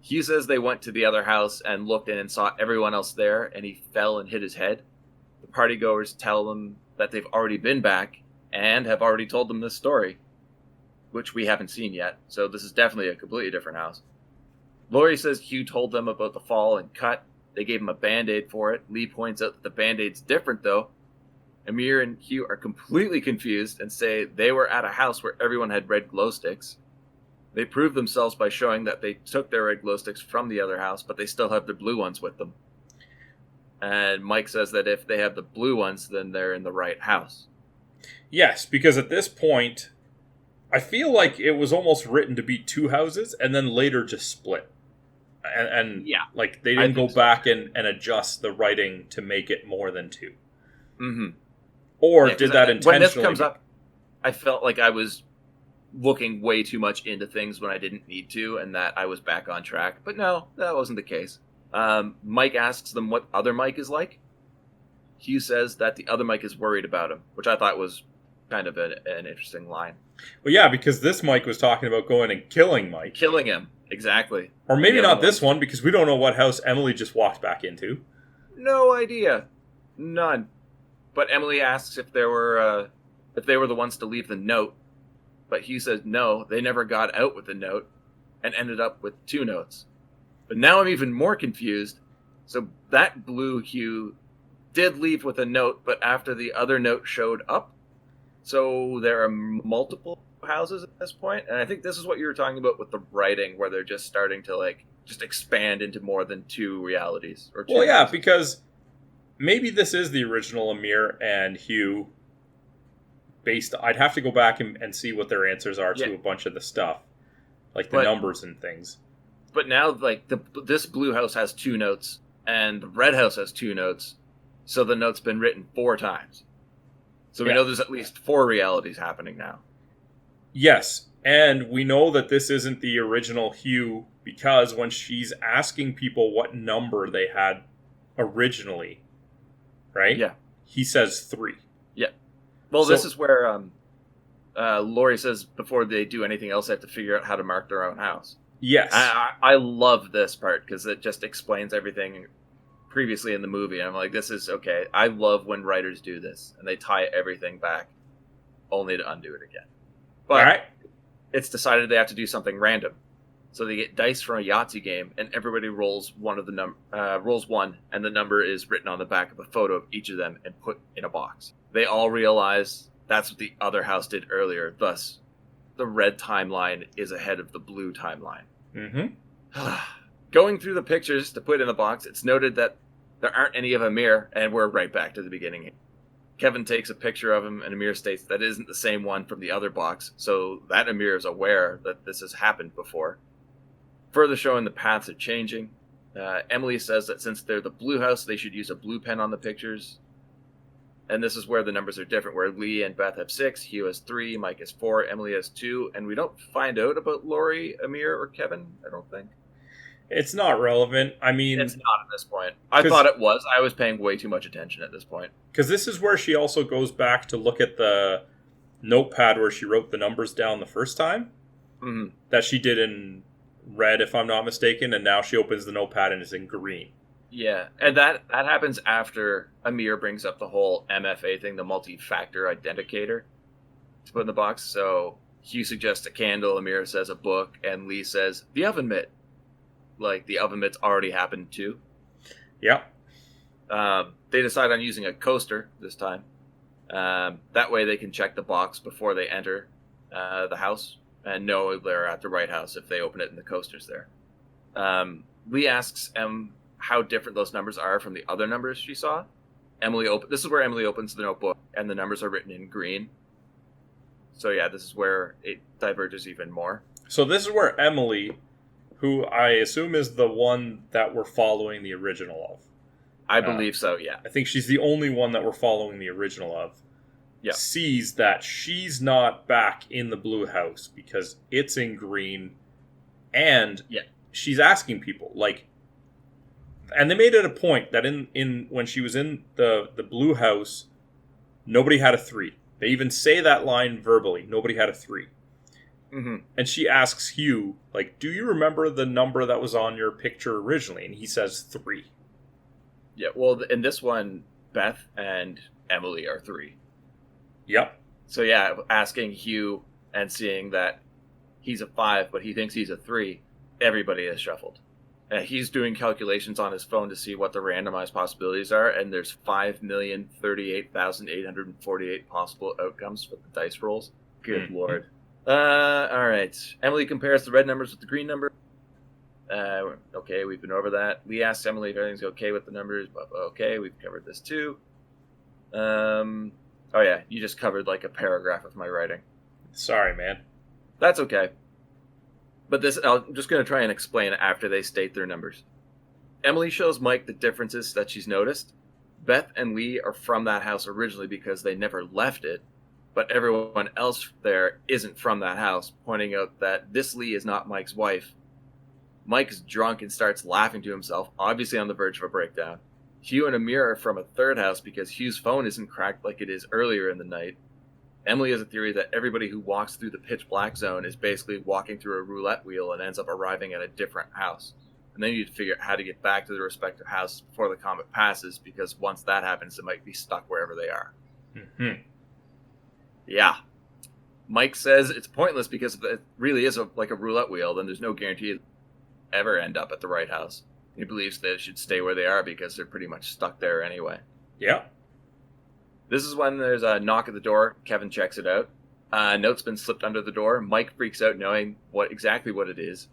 Hugh says they went to the other house and looked in and saw everyone else there, and he fell and hit his head. The partygoers tell them that they've already been back and have already told them this story, which we haven't seen yet, so this is definitely a completely different house. Laurie says Hugh told them about the fall and cut. They gave him a Band-Aid for it. Lee points out that the Band-Aid's different, though. Amir and Hugh are completely confused and say they were at a house where everyone had red glow sticks. They prove themselves by showing that they took their red glow sticks from the other house, but they still have the blue ones with them. And Mike says that if they have the blue ones, then they're in the right house. Yes, because at this point, I feel like it was almost written to be two houses and then later just split. And yeah, like they didn't go back and adjust the writing to make it more than two. Mm-hmm. Or did that intentionally? When this comes up, I felt like I was looking way too much into things when I didn't need to, and that I was back on track. But no, that wasn't the case. Mike asks them what other Mike is like. Hugh says that the other Mike is worried about him, which I thought was kind of an interesting line. Well, yeah, because this Mike was talking about going and killing Mike. Killing him, exactly. Or maybe not this one, because we don't know what house Emily just walked back into. No idea. None. But Emily asks if they were the ones to leave the note. But Hugh says no, they never got out with the note and ended up with two notes. But now I'm even more confused. So that Blue Hugh did leave with a note, but after the other note showed up. So there are multiple houses at this point. And I think this is what you were talking about with the writing, where they're just starting to just expand into more than two realities. Or two houses. Because maybe this is the original Amir and Hugh. I'd have to go back and see what their answers are to a bunch of the stuff, like the numbers and things. But now, this blue house has two notes, and the red house has two notes, so the note's been written 4 times. So we know there's at least 4 realities happening now. Yes, and we know that this isn't the original Hugh because when she's asking people what number they had originally, right? Yeah. He says 3. Yeah. Well, this is where Laurie says before they do anything else, they have to figure out how to mark their own house. Yes. I love this part because it just explains everything previously in the movie. And I'm like, this is okay. I love when writers do this and they tie everything back only to undo it again. But it's decided they have to do something random. So they get dice from a Yahtzee game, and everybody rolls one, and the number is written on the back of a photo of each of them and put in a box. They all realize that's what the other house did earlier. Thus, the red timeline is ahead of the blue timeline. Mm-hmm. Going through the pictures to put in the box, it's noted that there aren't any of Amir, and we're right back to the beginning. Kevin takes a picture of him, and Amir states that isn't the same one from the other box, so that Amir is aware that this has happened before. Further showing the paths are changing. Emily says that since they're the blue house, they should use a blue pen on the pictures. And this is where the numbers are different, where Lee and Beth have 6, Hugh has 3, Mike has 4, Emily has 2, and we don't find out about Laurie, Amir, or Kevin, I don't think. It's not relevant. I mean... It's not at this point. I thought it was. I was paying way too much attention at this point. Because this is where she also goes back to look at the notepad where she wrote the numbers down the first time. Mm-hmm. That she did in red, if I'm not mistaken, and now she opens the notepad and it's in green. Yeah, and that happens after Amir brings up the whole MFA thing, the multi-factor identificator, to put in the box. So Hugh suggests a candle, Amir says a book, and Lee says the oven mitt. Like, the oven mitt's already happened too. Yeah. They decide on using a coaster this time. That way they can check the box before they enter the house and know they're at the right house if they open it and the coaster's there. Lee asks how different those numbers are from the other numbers she saw. This is where Emily opens the notebook, and the numbers are written in green. So yeah, this is where it diverges even more. So this is where Emily, who I assume is the one that we're following the original of. I believe so, yeah. I think she's the only one that we're following the original of. Yeah. Sees that she's not back in the blue house because it's in green, and she's asking people, like, and they made it a point that in when she was in the blue house, nobody had a 3. They even say that line verbally. Nobody had a 3. Mm-hmm. And she asks Hugh, like, do you remember the number that was on your picture originally? And he says 3. Yeah, well, in this one, Beth and Emily are 3. Yep. So yeah, asking Hugh and seeing that he's a 5, but he thinks he's a 3, everybody is shuffled. He's doing calculations on his phone to see what the randomized possibilities are, and there's 5,038,848 possible outcomes for the dice rolls. Good lord. All right. Emily compares the red numbers with the green number. Okay, we've been over that. Lee asks Emily if everything's okay with the numbers. Okay, we've covered this too. Oh yeah, you just covered like a paragraph of my writing. Sorry, man. That's okay. But this, I'm just going to try and explain after they state their numbers. Emily shows Mike the differences that she's noticed. Beth and Lee are from that house originally because they never left it, but everyone else there isn't from that house, pointing out that this Lee is not Mike's wife. Mike is drunk and starts laughing to himself, obviously on the verge of a breakdown. Hugh and Amir are from a third house because Hugh's phone isn't cracked like it is earlier in the night. Emily has a theory that everybody who walks through the pitch black zone is basically walking through a roulette wheel and ends up arriving at a different house. And then you need to figure out how to get back to the respective houses before the comet passes, because once that happens, it might be stuck wherever they are. Mm-hmm. Yeah. Mike says it's pointless because if it really is like a roulette wheel, then there's no guarantee they'll ever end up at the right house. He believes they should stay where they are because they're pretty much stuck there anyway. Yeah. This is when there's a knock at the door. Kevin checks it out. A note's been slipped under the door. Mike freaks out knowing exactly what it is.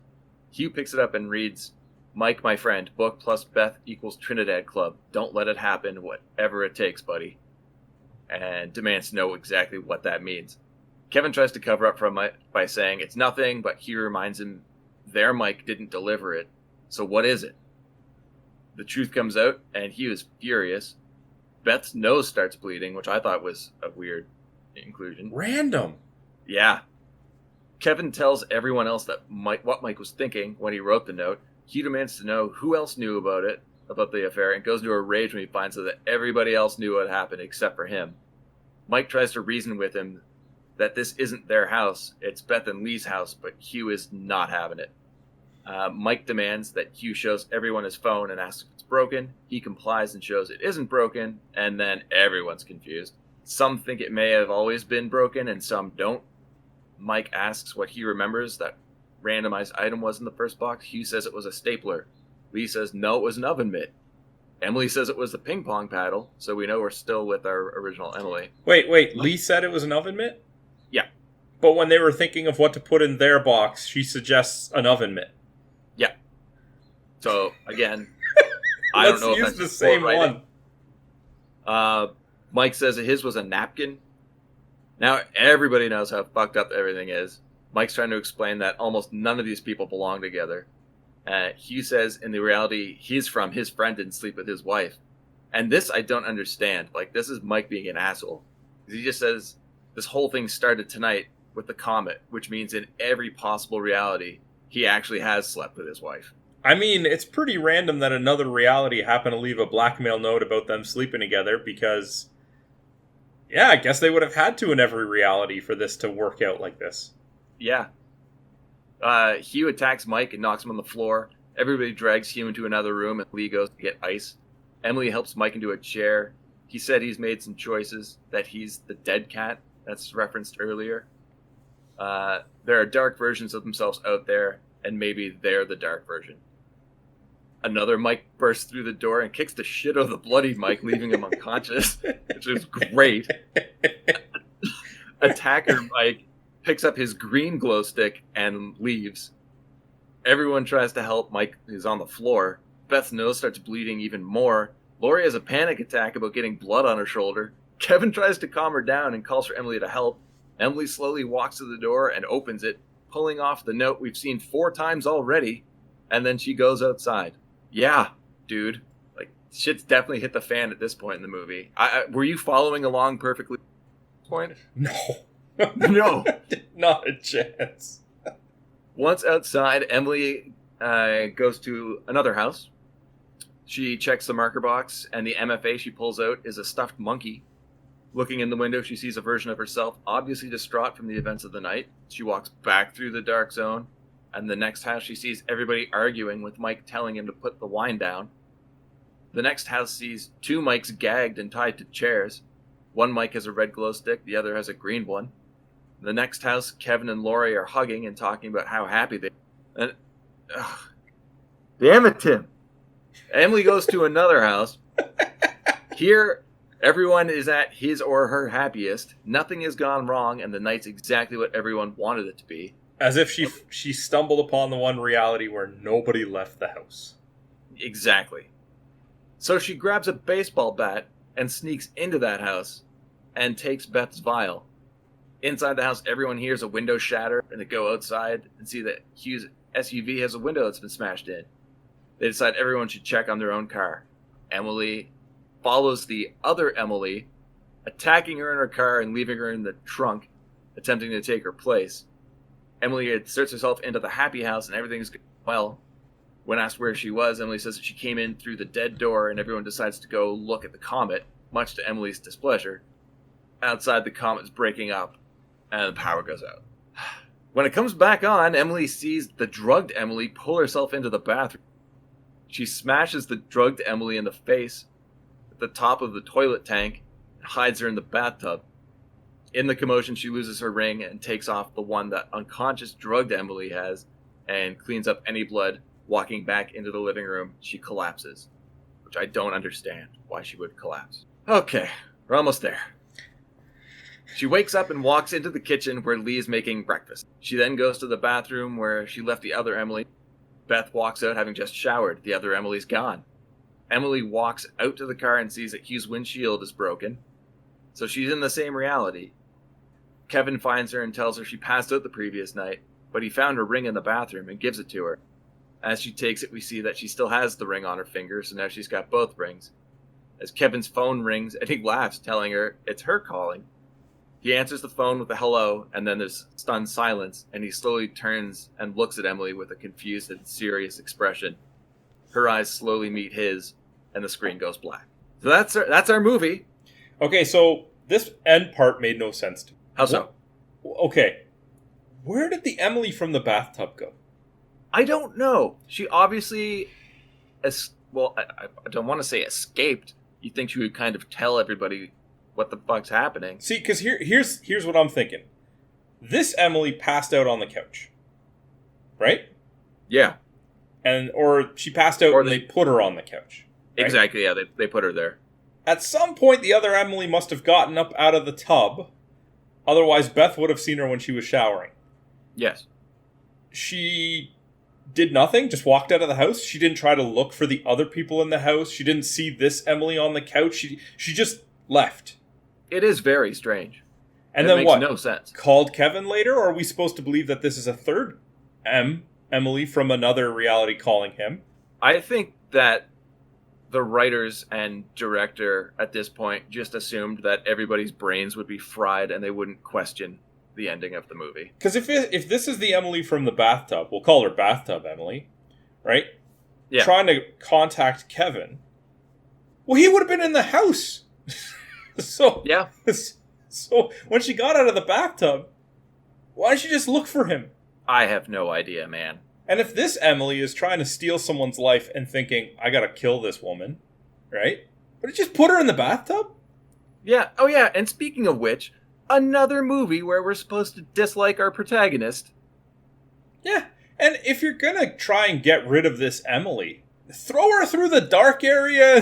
Hugh picks it up and reads, "Mike, my friend, book plus Beth equals Trinidad Club. Don't let it happen, whatever it takes, buddy." And demands to know exactly what that means. Kevin tries to cover up from it by saying it's nothing, but Hugh reminds him their Mike didn't deliver it. So what is it? The truth comes out, and Hugh is furious. Beth's nose starts bleeding, which I thought was a weird inclusion. Random. Yeah. Kevin tells everyone else that what Mike was thinking when he wrote the note. Hugh demands to know who else knew about the affair, and goes into a rage when he finds out that everybody else knew what happened except for him. Mike tries to reason with him that this isn't their house, it's Beth and Lee's house, but Hugh is not having it. Mike demands that Hugh shows everyone his phone and asks if it's broken. He complies and shows it isn't broken, and then everyone's confused. Some think it may have always been broken, and some don't. Mike asks what he remembers that randomized item was in the first box. Hugh says it was a stapler. Lee says no, it was an oven mitt. Emily says it was the ping pong paddle, so we know we're still with our original Emily. Wait, Lee said it was an oven mitt? Yeah. But when they were thinking of what to put in their box, she suggests an oven mitt. Yeah. So, again, I don't know if that's the same one. Mike says that his was a napkin. Now, everybody knows how fucked up everything is. Mike's trying to explain that almost none of these people belong together. Hugh says in the reality he's from, his friend didn't sleep with his wife. And this I don't understand. Like, this is Mike being an asshole. He just says this whole thing started tonight with the comet, which means in every possible reality, he actually has slept with his wife. I mean, it's pretty random that another reality happened to leave a blackmail note about them sleeping together because, yeah, I guess they would have had to in every reality for this to work out like this. Yeah. Hugh attacks Mike and knocks him on the floor. Everybody drags Hugh into another room and Lee goes to get ice. Emily helps Mike into a chair. He said he's made some choices, that he's the dead cat that's referenced earlier. There are dark versions of themselves out there, and maybe they're the dark version. Another Mike bursts through the door and kicks the shit out of the bloodied Mike, leaving him unconscious, which is great. Attacker Mike picks up his green glow stick and leaves. Everyone tries to help Mike, who's on the floor. Beth's nose starts bleeding even more. Lori has a panic attack about getting blood on her shoulder. Kevin tries to calm her down and calls for Emily to help. Emily slowly walks to the door and opens it, pulling off the note we've seen 4 times already, and then she goes outside. Yeah, dude. Like, shit's definitely hit the fan at this point in the movie. Were you following along perfectly at this point? No. No. Not a chance. Once outside, Emily goes to another house. She checks the marker box, and the MFA she pulls out is a stuffed monkey. Looking in the window, she sees a version of herself, obviously distraught from the events of the night. She walks back through the dark zone, and the next house she sees everybody arguing with Mike telling him to put the wine down. The next house sees 2 Mikes gagged and tied to chairs. One Mike has a red glow stick, the other has a green one. The next house, Kevin and Lori are hugging and talking about how happy they are. And, damn it, Tim. Emily goes to another house. Here, everyone is at his or her happiest. Nothing has gone wrong, and the night's exactly what everyone wanted it to be. As if she stumbled upon the one reality where nobody left the house. Exactly. So she grabs a baseball bat and sneaks into that house and takes Beth's vial. Inside the house, everyone hears a window shatter, and they go outside and see that Hugh's SUV has a window that's been smashed in. They decide everyone should check on their own car. Emily follows the other Emily, attacking her in her car and leaving her in the trunk, attempting to take her place. Emily inserts herself into the happy house, and everything's going well. When asked where she was, Emily says that she came in through the dead door, and everyone decides to go look at the comet, much to Emily's displeasure. Outside, the comet's breaking up, and the power goes out. When it comes back on, Emily sees the drugged Emily pull herself into the bathroom. She smashes the drugged Emily in the face at the top of the toilet tank and hides her in the bathtub. In the commotion, she loses her ring and takes off the one that unconscious drugged Emily has and cleans up any blood. Walking back into the living room, she collapses, which I don't understand why she would collapse. Okay, we're almost there. She wakes up and walks into the kitchen where Lee is making breakfast. She then goes to the bathroom where she left the other Emily. Beth walks out having just showered. The other Emily's gone. Emily walks out to the car and sees that Hugh's windshield is broken. So she's in the same reality. Kevin finds her and tells her she passed out the previous night, but he found her ring in the bathroom and gives it to her. As she takes it, we see that she still has the ring on her finger, so now she's got both rings. As Kevin's phone rings, and he laughs, telling her it's her calling. He answers the phone with a hello, and then there's stunned silence, and he slowly turns and looks at Emily with a confused and serious expression. Her eyes slowly meet his, and the screen goes black. So that's our movie. Okay, so this end part made no sense to me. How so? Okay. Where did the Emily from the bathtub go? I don't know. She obviously, I don't want to say escaped. You think she would kind of tell everybody what the fuck's happening. See, because here's what I'm thinking. This Emily passed out on the couch. right? Yeah. Or she passed out Or and they put her on the couch. Right? Exactly, yeah, they put her there. At some point, the other Emily must have gotten up out of the tub. Otherwise, Beth would have seen her when she was showering. Yes. She did nothing, just walked out of the house. She didn't try to look for the other people in the house. She didn't see this Emily on the couch. She just left. It is very strange. And it then makes what? No sense. Called Kevin later, or are we supposed to believe that this is a third Emily from another reality calling him? I think that the writers and director at this point just assumed that everybody's brains would be fried and they wouldn't question the ending of the movie. Because if this is the Emily from the bathtub, we'll call her Bathtub Emily, right? Yeah. Trying to contact Kevin. Well, he would have been in the house. So when she got out of the bathtub, why didn't she just look for him? I have no idea, man. And if this Emily is trying to steal someone's life and thinking, I gotta kill this woman, right? But it just put her in the bathtub? Yeah. Oh, yeah. And speaking of which, another movie where we're supposed to dislike our protagonist. Yeah. And if you're gonna try and get rid of this Emily, throw her through the dark area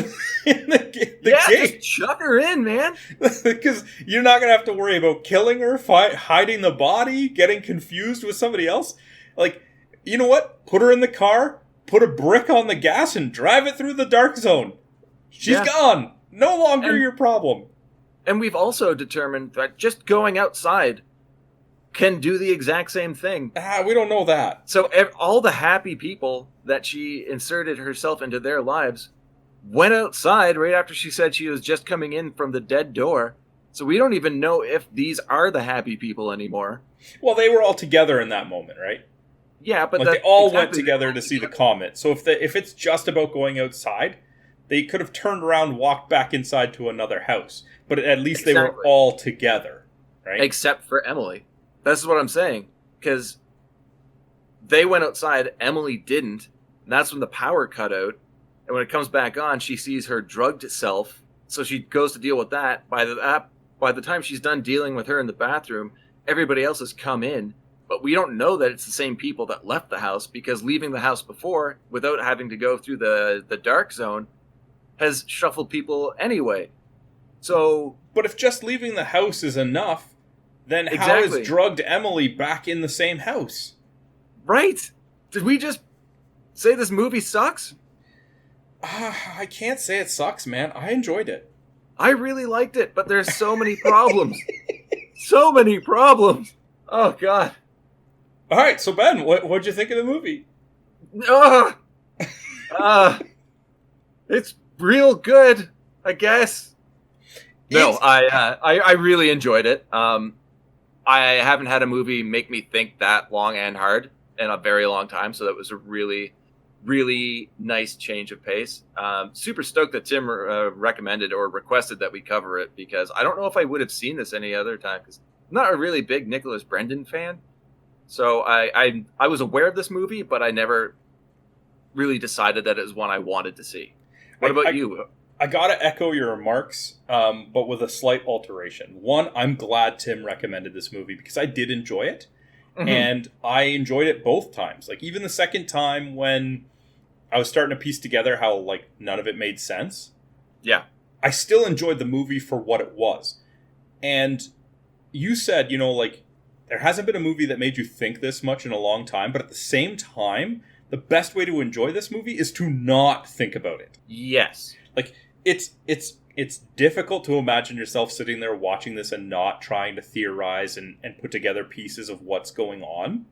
in the gate. Just chuck her in, man. Because you're not gonna have to worry about killing her, hiding the body, getting confused with somebody else. Like, you know what? Put her in the car, put a brick on the gas, and drive it through the dark zone. She's gone. No longer your problem. And we've also determined that just going outside can do the exact same thing. We don't know that. So all the happy people that she inserted herself into their lives went outside right after she said she was just coming in from the dead door. So we don't even know if these are the happy people anymore. Well, they were all together in that moment, right? Yeah, but they all went together to see the comet. So if it's just about going outside, they could have turned around and walked back inside to another house. But at least they were all together, right? Except for Emily. That's what I'm saying. Because they went outside, Emily didn't. And that's when the power cut out. And when it comes back on, she sees her drugged self. So she goes to deal with that. By the time she's done dealing with her in the bathroom, everybody else has come in. But we don't know that it's the same people that left the house, because leaving the house before, without having to go through the dark zone, has shuffled people anyway. So, but if just leaving the house is enough, then how is drugged Emily back in the same house? Right. Did we just say this movie sucks? I can't say it sucks, man. I enjoyed it. I really liked it, but there's so many problems. So many problems. Oh, God. All right, so Ben, what'd you think of the movie? It's real good, I guess. No, I really enjoyed it. I haven't had a movie make me think that long and hard in a very long time, so that was a really, really nice change of pace. Super stoked that Tim recommended or requested that we cover it, because I don't know if I would have seen this any other time, because I'm not a really big Nicholas Brendon fan. So I was aware of this movie, but I never really decided that it was one I wanted to see. What about you? I gotta echo your remarks, but with a slight alteration. One, I'm glad Tim recommended this movie, because I did enjoy it. Mm-hmm. And I enjoyed it both times. Like, even the second time when I was starting to piece together how, like, none of it made sense. Yeah. I still enjoyed the movie for what it was. And you said, like, there hasn't been a movie that made you think this much in a long time, but at the same time, the best way to enjoy this movie is to not think about it. Yes. Like, it's difficult to imagine yourself sitting there watching this and not trying to theorize and put together pieces of what's going on.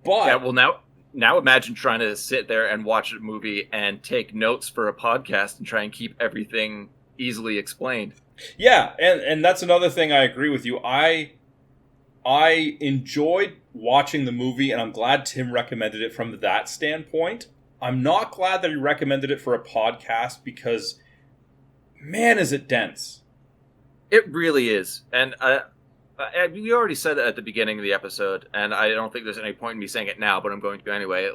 But yeah, well, now imagine trying to sit there and watch a movie and take notes for a podcast and try and keep everything easily explained. Yeah, and that's another thing I agree with you. I enjoyed watching the movie, and I'm glad Tim recommended it from that standpoint. I'm not glad that he recommended it for a podcast, because, man, is it dense. It really is. And we already said it at the beginning of the episode, and I don't think there's any point in me saying it now, but I'm going to anyway.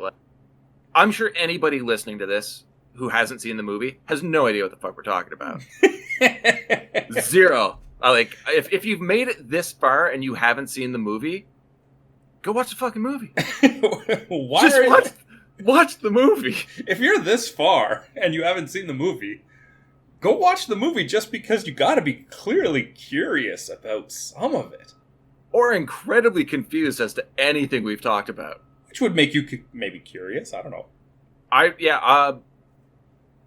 I'm sure anybody listening to this who hasn't seen the movie has no idea what the fuck we're talking about. Zero. If you've made it this far and you haven't seen the movie, go watch the fucking movie. Why Just watch the movie. If you're this far and you haven't seen the movie, go watch the movie just because you gotta be clearly curious about some of it. Or incredibly confused as to anything we've talked about. Which would make you maybe curious, I don't know.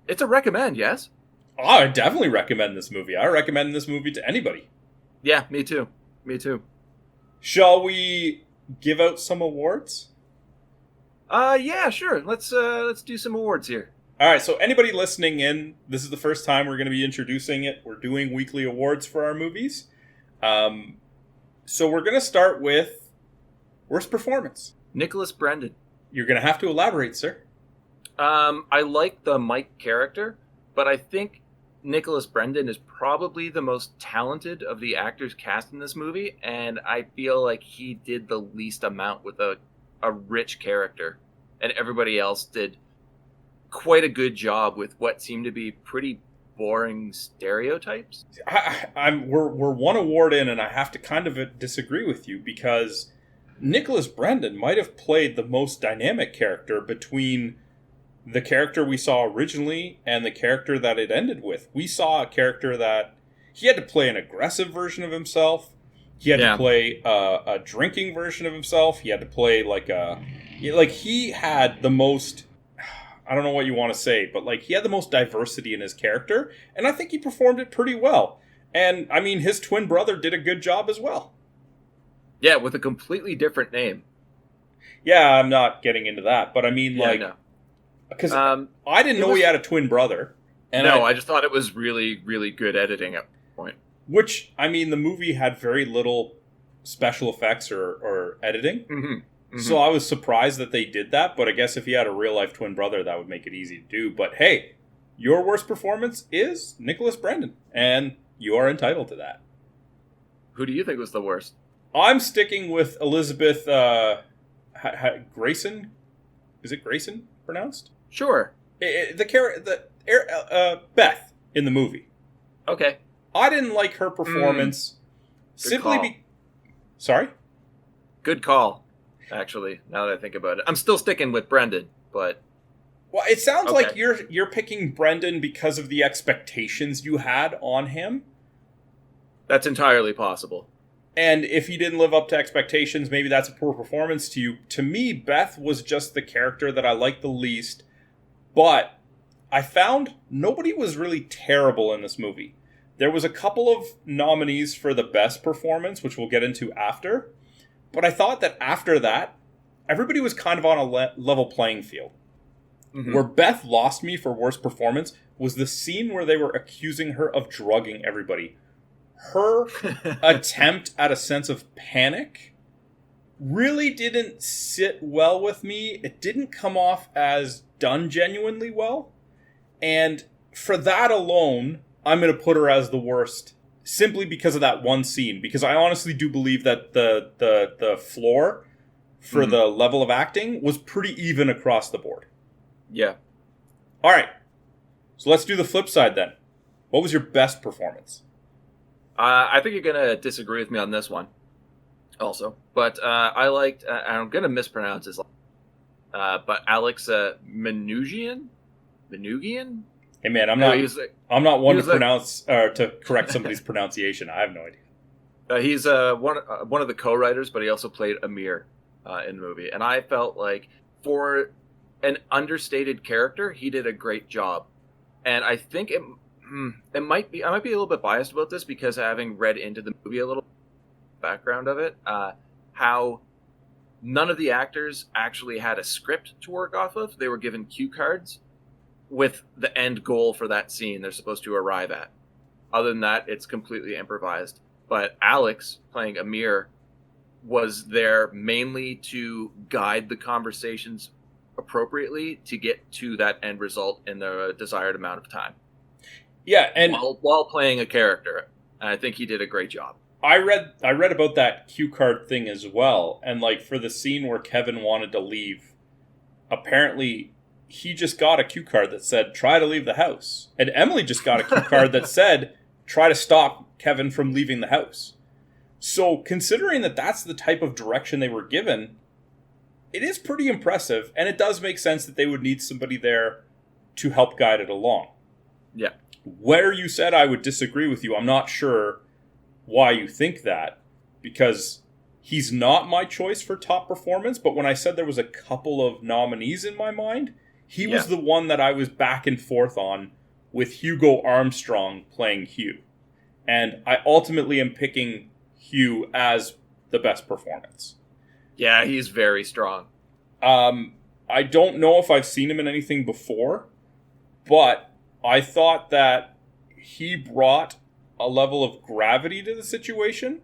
It's a recommend, yes? Oh, I definitely recommend this movie. I recommend this movie to anybody. Yeah, me too. Shall we give out some awards? Yeah, sure. Let's do some awards here. All right, so anybody listening in, this is the first time we're going to be introducing it. We're doing weekly awards for our movies. So we're going to start with worst performance. Nicholas Brendon. You're going to have to elaborate, sir. I like the Mike character, but I think Nicholas Brendon is probably the most talented of the actors cast in this movie, and I feel like he did the least amount with a rich character, and everybody else did quite a good job with what seemed to be pretty boring stereotypes. We're one award in, and I have to kind of disagree with you because Nicholas Brendon might have played the most dynamic character between the character we saw originally and the character that it ended with. We saw a character that he had to play an aggressive version of himself. He had to play a drinking version of himself. He had to play he had the most, I don't know what you want to say, but he had the most diversity in his character, and I think he performed it pretty well. And I mean, his twin brother did a good job as well. Yeah, with a completely different name. Yeah, I'm not getting into that, but I mean, because I didn't know he had a twin brother. And I just thought it was really, really good editing at one point. Which, I mean, the movie had very little special effects or editing. Mm-hmm. Mm-hmm. So I was surprised that they did that, but I guess if he had a real-life twin brother, that would make it easy to do. But hey, your worst performance is Nicholas Brendon, and you are entitled to that. Who do you think was the worst? I'm sticking with Elizabeth Grayson. Is it Grayson pronounced? Sure. Beth in the movie. Okay. I didn't like her performance. Sorry? Good call, actually, now that I think about it. I'm still sticking with Brendon, but... Well, it sounds like you're picking Brendon because of the expectations you had on him. That's entirely possible. And if he didn't live up to expectations, maybe that's a poor performance to you. To me, Beth was just the character that I liked the least. But I found nobody was really terrible in this movie. There was a couple of nominees for the best performance, which we'll get into after. But I thought that after that, everybody was kind of on a level playing field. Mm-hmm. Where Beth lost me for worst performance was the scene where they were accusing her of drugging everybody. Her attempt at a sense of panic really didn't sit well with me. It didn't come off as done genuinely well. And for that alone, I'm going to put her as the worst simply because of that one scene. Because I honestly do believe that the floor for the level of acting was pretty even across the board. Yeah. All right. So let's do the flip side then. What was your best performance? I think you're going to disagree with me on this one also. But I liked, I'm going to mispronounce his but Alex Manugian? Hey man, I'm not one to pronounce or to correct somebody's pronunciation. I have no idea. He's one of the co-writers, but he also played Amir in the movie. And I felt like for an understated character, he did a great job. And I think I might be a little bit biased about this because having read into the movie a little background of it, how none of the actors actually had a script to work off of. They were given cue cards with the end goal for that scene they're supposed to arrive at. Other than that, it's completely improvised. But Alex, playing Amir, was there mainly to guide the conversations appropriately to get to that end result in the desired amount of time. Yeah, and while playing a character, and I think he did a great job. I read about that cue card thing as well, and for the scene where Kevin wanted to leave, apparently he just got a cue card that said try to leave the house, and Emily just got a cue card that said try to stop Kevin from leaving the house. So considering that that's the type of direction they were given, it is pretty impressive, and it does make sense that they would need somebody there to help guide it along. Yeah. Where you said I would disagree with you, I'm not sure why you think that, because he's not my choice for top performance, but when I said there was a couple of nominees in my mind, he was the one that I was back and forth on, with Hugo Armstrong playing Hugh. And I ultimately am picking Hugh as the best performance. Yeah, he's very strong. I don't know if I've seen him in anything before, but I thought that he brought a level of gravity to the situation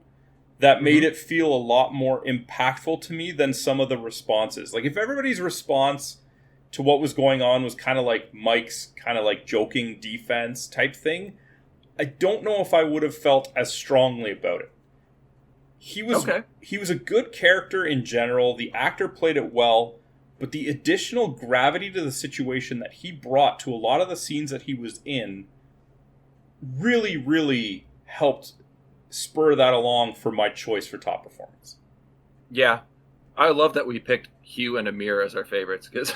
that made it feel a lot more impactful to me than some of the responses. Like, if everybody's response to what was going on was kind of like Mike's kind of like joking defense type thing, I don't know if I would have felt as strongly about it. He was a good character in general. The actor played it well, but the additional gravity to the situation that he brought to a lot of the scenes that he was in really, really helped spur that along for my choice for top performance. Yeah. I love that we picked Hugh and Amir as our favorites, because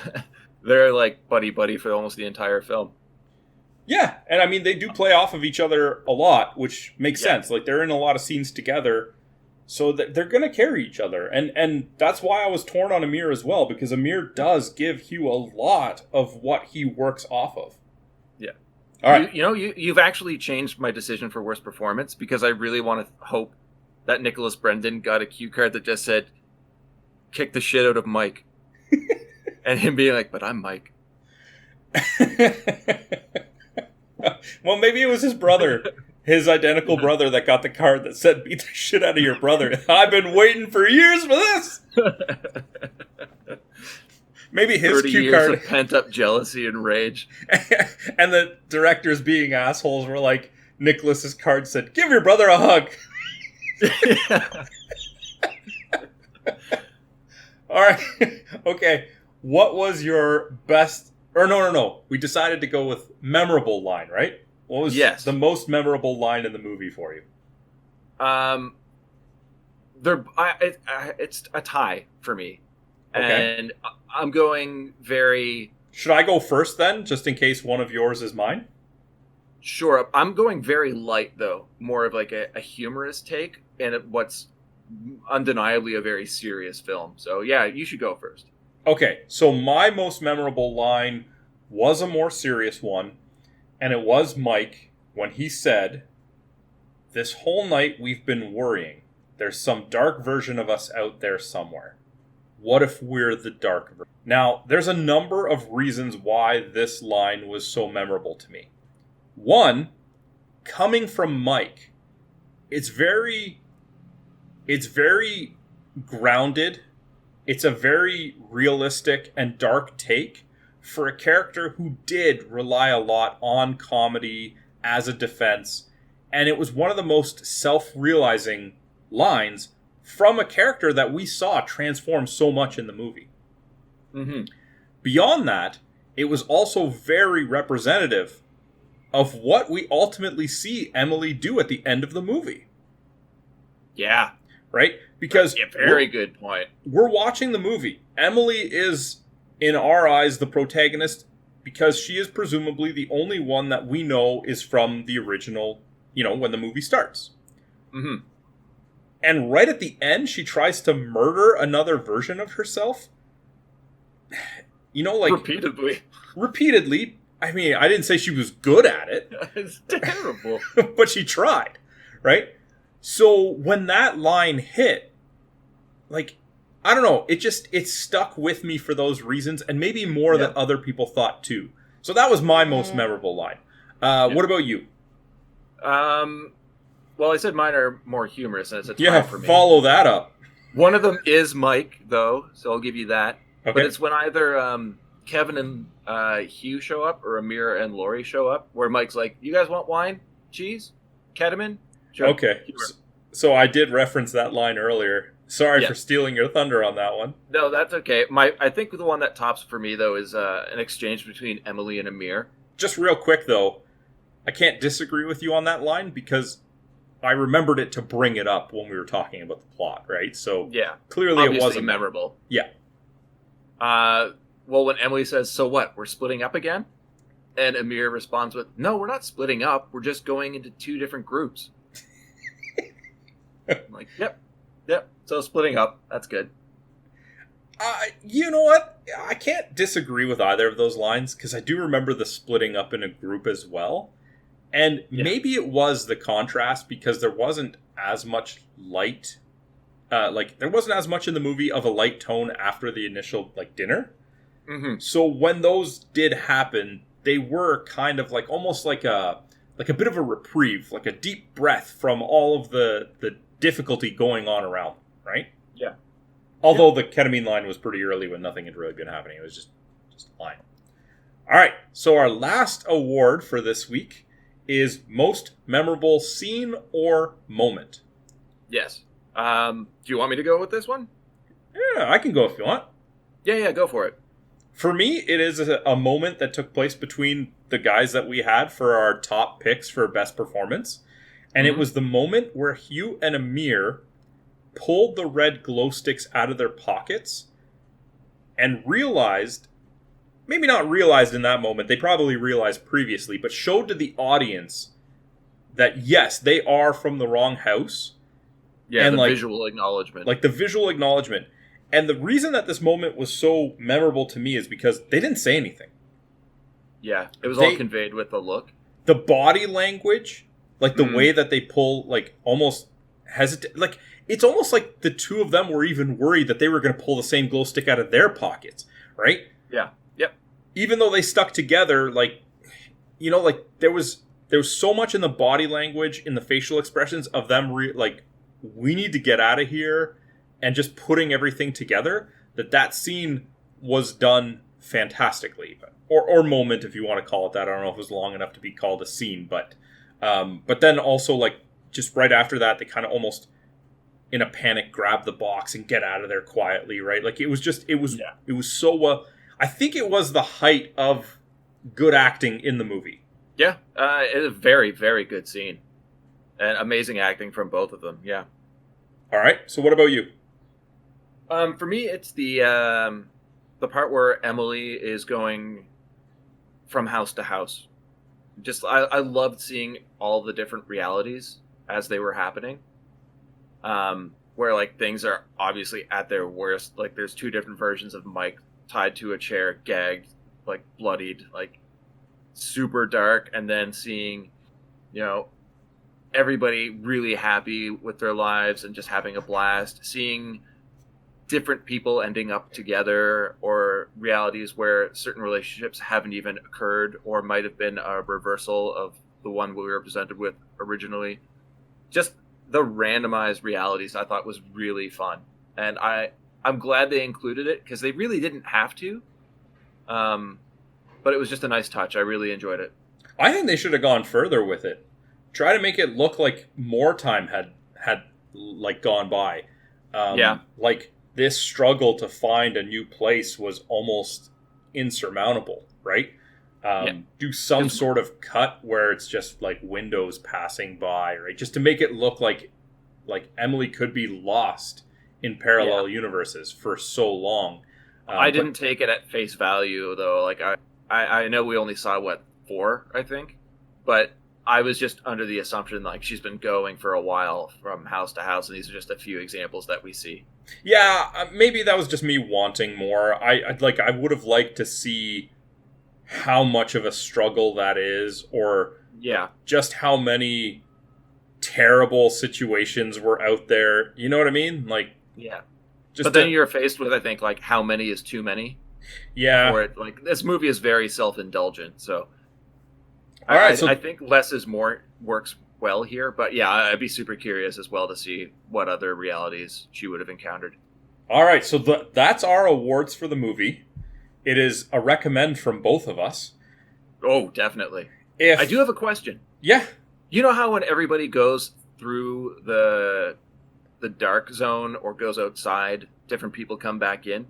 they're like buddy-buddy for almost the entire film. Yeah, and I mean, they do play off of each other a lot, which makes sense. Like, they're in a lot of scenes together, so that they're going to carry each other. And that's why I was torn on Amir as well, because Amir does give Hugh a lot of what he works off of. Yeah. All right. You've actually changed my decision for worst performance, because I really want to hope that Nicholas Brendon got a cue card that just said, kick the shit out of Mike. And him being like, but I'm Mike. Well, maybe it was his brother, his identical brother, that got the card that said, beat the shit out of your brother. I've been waiting for years for this. Maybe his 30 cue years card. of pent-up jealousy and rage. And the directors being assholes were like, Nicholas's card said, give your brother a hug. All right. Okay. What was your best... Or no. We decided to go with memorable line, right? What was the most memorable line in the movie for you? It's a tie for me. Okay. And I'm going very... Should I go first then, just in case one of yours is mine? Sure. I'm going very light, though. More of like a humorous take, and what's undeniably a very serious film. So yeah, you should go first. Okay, so my most memorable line was a more serious one, and it was Mike when he said, this whole night we've been worrying. There's some dark version of us out there somewhere. What if we're the dark version? Now, there's a number of reasons why this line was so memorable to me. One, coming from Mike, it's very grounded. It's a very realistic and dark take for a character who did rely a lot on comedy as a defense. And it was one of the most self-realizing lines from a character that we saw transform so much in the movie. Mm-hmm. Beyond that, it was also very representative of what we ultimately see Emily do at the end of the movie. Yeah. Right? Because very good point. We're watching the movie. Emily is, in our eyes, the protagonist because she is presumably the only one that we know is from the original, when the movie starts. Mm-hmm. And right at the end, she tries to murder another version of herself. Repeatedly. I mean, I didn't say she was good at it. It's terrible. But she tried, right? So when that line hit, I don't know, it stuck with me for those reasons, and maybe more than other people thought too. So that was my most memorable line. What about you? Well, I said mine are more humorous, and it's a tie for me. Follow that up. One of them is Mike, though, so I'll give you that. Okay. But it's when either Kevin and Hugh show up, or Amir and Laurie show up, where Mike's like, you guys want wine? Cheese? Ketamine? Sure. Okay. So I did reference that line earlier. Sorry for stealing your thunder on that one. No, that's okay. I think the one that tops for me, though, is an exchange between Emily and Amir. Just real quick, though, I can't disagree with you on that line because I remembered it to bring it up when we were talking about the plot, right? So Yeah. clearly Obviously it wasn't memorable. Yeah. Well, when Emily says, "So what? We're splitting up again?" And Amir responds with, "No, we're not splitting up. We're just going into 2 different groups." I'm like, yep. So splitting up, that's good. You know what? I can't disagree with either of those lines, because I do remember the splitting up in a group as well. And maybe it was the contrast, because there wasn't as much light. There wasn't as much in the movie of a light tone after the initial dinner. Mm-hmm. So when those did happen, they were kind of almost like a bit of a reprieve, like a deep breath from all of the difficulty going on around, right? Yeah. Although the ketamine line was pretty early when nothing had really been happening. It was just a line. All right, so our last award for this week is most memorable scene or moment. Yes. Do you want me to go with this one? Yeah, I can go if you want. Yeah, go for it. For me, it is a moment that took place between the guys that we had for our top picks for best performance. And it was the moment where Hugh and Amir pulled the red glow sticks out of their pockets and realized, maybe not realized in that moment, they probably realized previously, but showed to the audience that yes, they are from the wrong house. Yeah, and the visual acknowledgement. The visual acknowledgement. And the reason that this moment was so memorable to me is because they didn't say anything. Yeah, it was all conveyed with the look. The body language, the way that they pull, almost hesitate. It's almost like the two of them were even worried that they were going to pull the same glow stick out of their pockets, right? Yeah, yep. Even though they stuck together, there was so much in the body language, in the facial expressions of them, we need to get out of here, and just putting everything together, that scene was done fantastically. Or moment, if you want to call it that. I don't know if it was long enough to be called a scene, but then also, just right after that, they kind of almost, in a panic, grab the box and get out of there quietly, right? It was so well. I think it was the height of good acting in the movie. Yeah, it was a very, very good scene. And amazing acting from both of them, yeah. All right, so what about you? For me, it's the part where Emily is going from house to house. Just, I loved seeing all the different realities as they were happening. Where things are obviously at their worst. There's 2 different versions of Mike tied to a chair, gagged, bloodied, super dark, and then seeing, everybody really happy with their lives and just having a blast, seeing different people ending up together, or realities where certain relationships haven't even occurred or might have been a reversal of the one we were presented with originally. Just the randomized realities I thought was really fun. And I'm glad they included it, because they really didn't have to. But it was just a nice touch. I really enjoyed it. I think they should have gone further with it. Try to make it look like more time had gone by. This struggle to find a new place was almost insurmountable, right? Do some sort of cut where it's just windows passing by, right? Just to make it look like Emily could be lost in parallel universes for so long. I didn't take it at face value, though. I know we only saw 4, I think, but I was just under the assumption she's been going for a while from house to house, and these are just a few examples that we see. Yeah, maybe that was just me wanting more. I would have liked to see how much of a struggle that is, or just how many terrible situations were out there. You know what I mean? But then you're faced with, I think, how many is too many. Yeah. For it, this movie is very self-indulgent, so. All right, I think less is more works well here, but yeah, I'd be super curious as well to see what other realities she would have encountered. All right, so that's our awards for the movie. It is a recommend from both of us. Oh, definitely. I do have a question. Yeah. You know how when everybody goes through the dark zone or goes outside, different people come back in?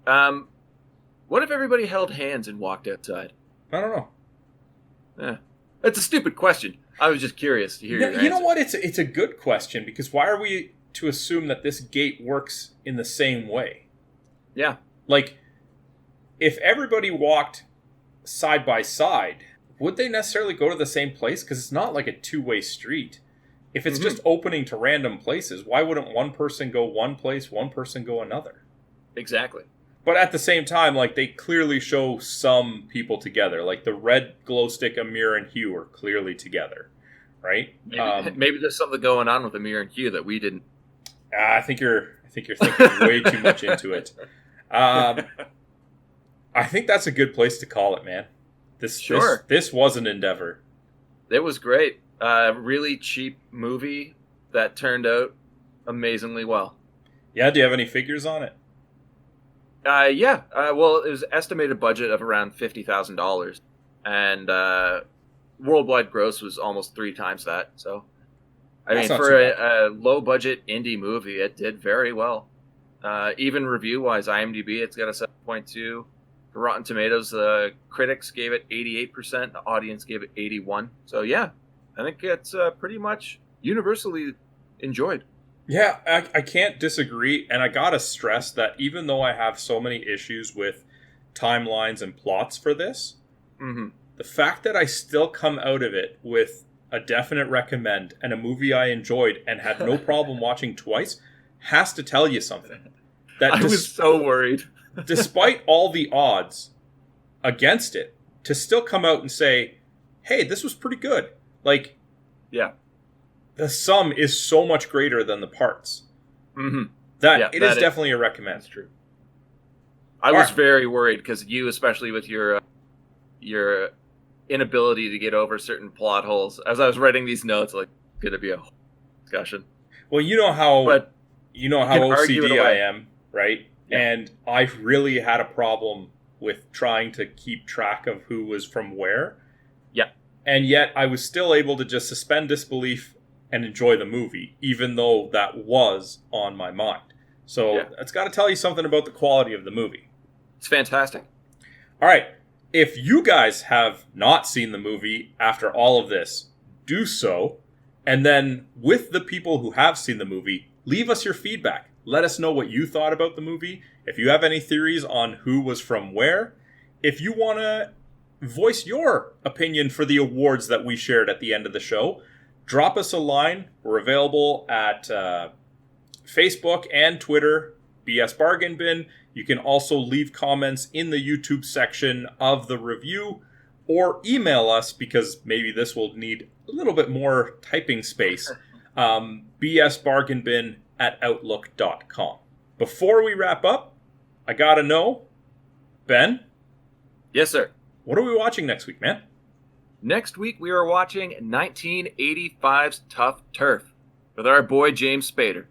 What if everybody held hands and walked outside? I don't know. It's a stupid question. I was just curious to hear your answer. You know what? It's a good question, because why are we to assume that this gate works in the same way? Yeah. Like, if everybody walked side by side, would they necessarily go to the same place? Because it's not like a two-way street. If it's just opening to random places, why wouldn't one person go one place, one person go another? Exactly. But at the same time, like, they clearly show some people together. Like, the red glow stick, Amir, and Hugh are clearly together, right? Maybe there's something going on with Amir and Hugh that we didn't. I think you're thinking way too much into it. I think that's a good place to call it, man. This was an endeavor. It was great. Really cheap movie that turned out amazingly well. Yeah, do you have any figures on it? Yeah. Well, it was estimated budget of around $50,000, and worldwide gross was almost 3 times that. So, I mean, for a low budget indie movie, it did very well. Even review wise, IMDb, it's got a 7.2. For Rotten Tomatoes, the critics gave it 88%, the audience gave it 81%. So yeah, I think it's pretty much universally enjoyed. Yeah, I can't disagree, and I gotta stress that even though I have so many issues with timelines and plots for this, the fact that I still come out of it with a definite recommend and a movie I enjoyed and had no problem watching twice has to tell you something. That I was so worried. Despite all the odds against it, to still come out and say, hey, this was pretty good. Like, yeah. The sum is so much greater than the parts. It is definitely a recommend. That's true. I was very worried because you, especially with your inability to get over certain plot holes, as I was writing these notes, like, it's gonna be a whole discussion. Well, you know how OCD I am, right? Yeah. And I really had a problem with trying to keep track of who was from where. Yeah. And yet I was still able to just suspend disbelief and enjoy the movie, even though that was on my mind. So that's got to tell you something about the quality of the movie. It's fantastic. All right. If you guys have not seen the movie after all of this, do so. And then with the people who have seen the movie, leave us your feedback. Let us know what you thought about the movie. If you have any theories on who was from where. If you want to voice your opinion for the awards that we shared at the end of the show, drop us a line. We're available at Facebook and Twitter, BS Bargain Bin. You can also leave comments in the YouTube section of the review, or email us, because maybe this will need a little bit more typing space. bsbargainbin@outlook.com. Before we wrap up, I gotta know, Ben? Yes, sir. What are we watching next week, man? Next week, we are watching 1985's Tough Turf with our boy James Spader.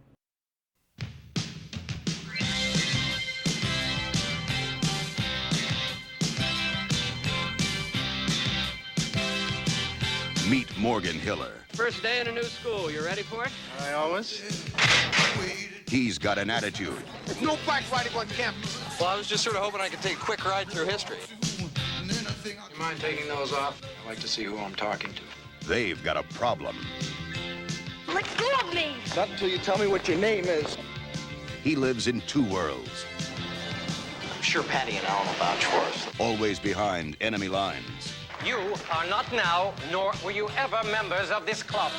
Meet Morgan Hiller. First day in a new school. You ready for it? I always. He's got an attitude. There's no bike riding on campus. Well, I was just sort of hoping I could take a quick ride through history. You mind taking those off? I'd like to see who I'm talking to. They've got a problem. Let go of me! Not until you tell me what your name is. He lives in two worlds. I'm sure Patty and Alan will vouch for us. Always behind enemy lines. You are not now, nor were you ever members of this club.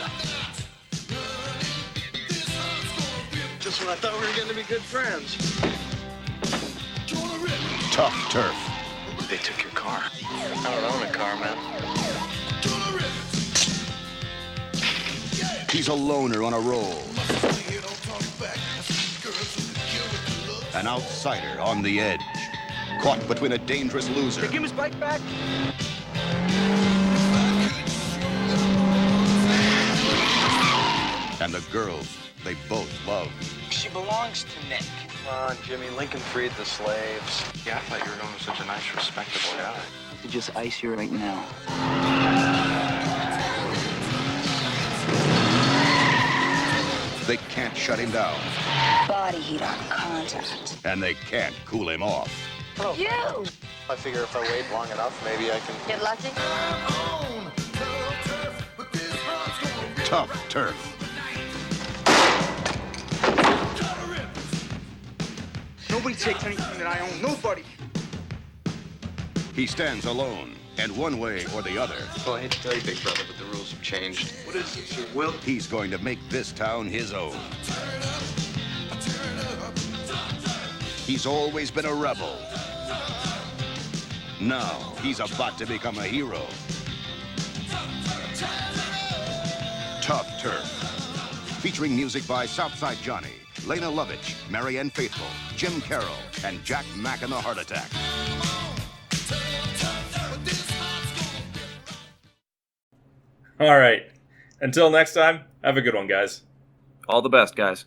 Just when I thought we were going to be good friends. Tough Turf. They took your car. I don't own a car, man. He's a loner on a roll. An outsider on the edge. Caught between a dangerous loser. Give his bike back. And the girls they both love. She belongs to Nick. Come on, Jimmy. Lincoln freed the slaves. Yeah, I thought you were going to such a nice, respectable guy. I could just ice you right now. They can't shut him down. Body heat on contact. And they can't cool him off. Oh. You! I figure if I wait long enough, maybe I can... Get lucky? Tough turf. Nobody takes anything that I own. Nobody. He stands alone, and one way or the other, Well, I hate to tell you, big brother, but the rules have changed. What is it, your will? he's going to make this town his own. He's always been a rebel. Now, he's about to become a hero. Tough Turf. Featuring music by Southside Johnny, Lena Lovitch, Marianne Faithfull, Jim Carroll, and Jack Mack and the Heart Attack. All right. Until next time, have a good one, guys. All the best, guys.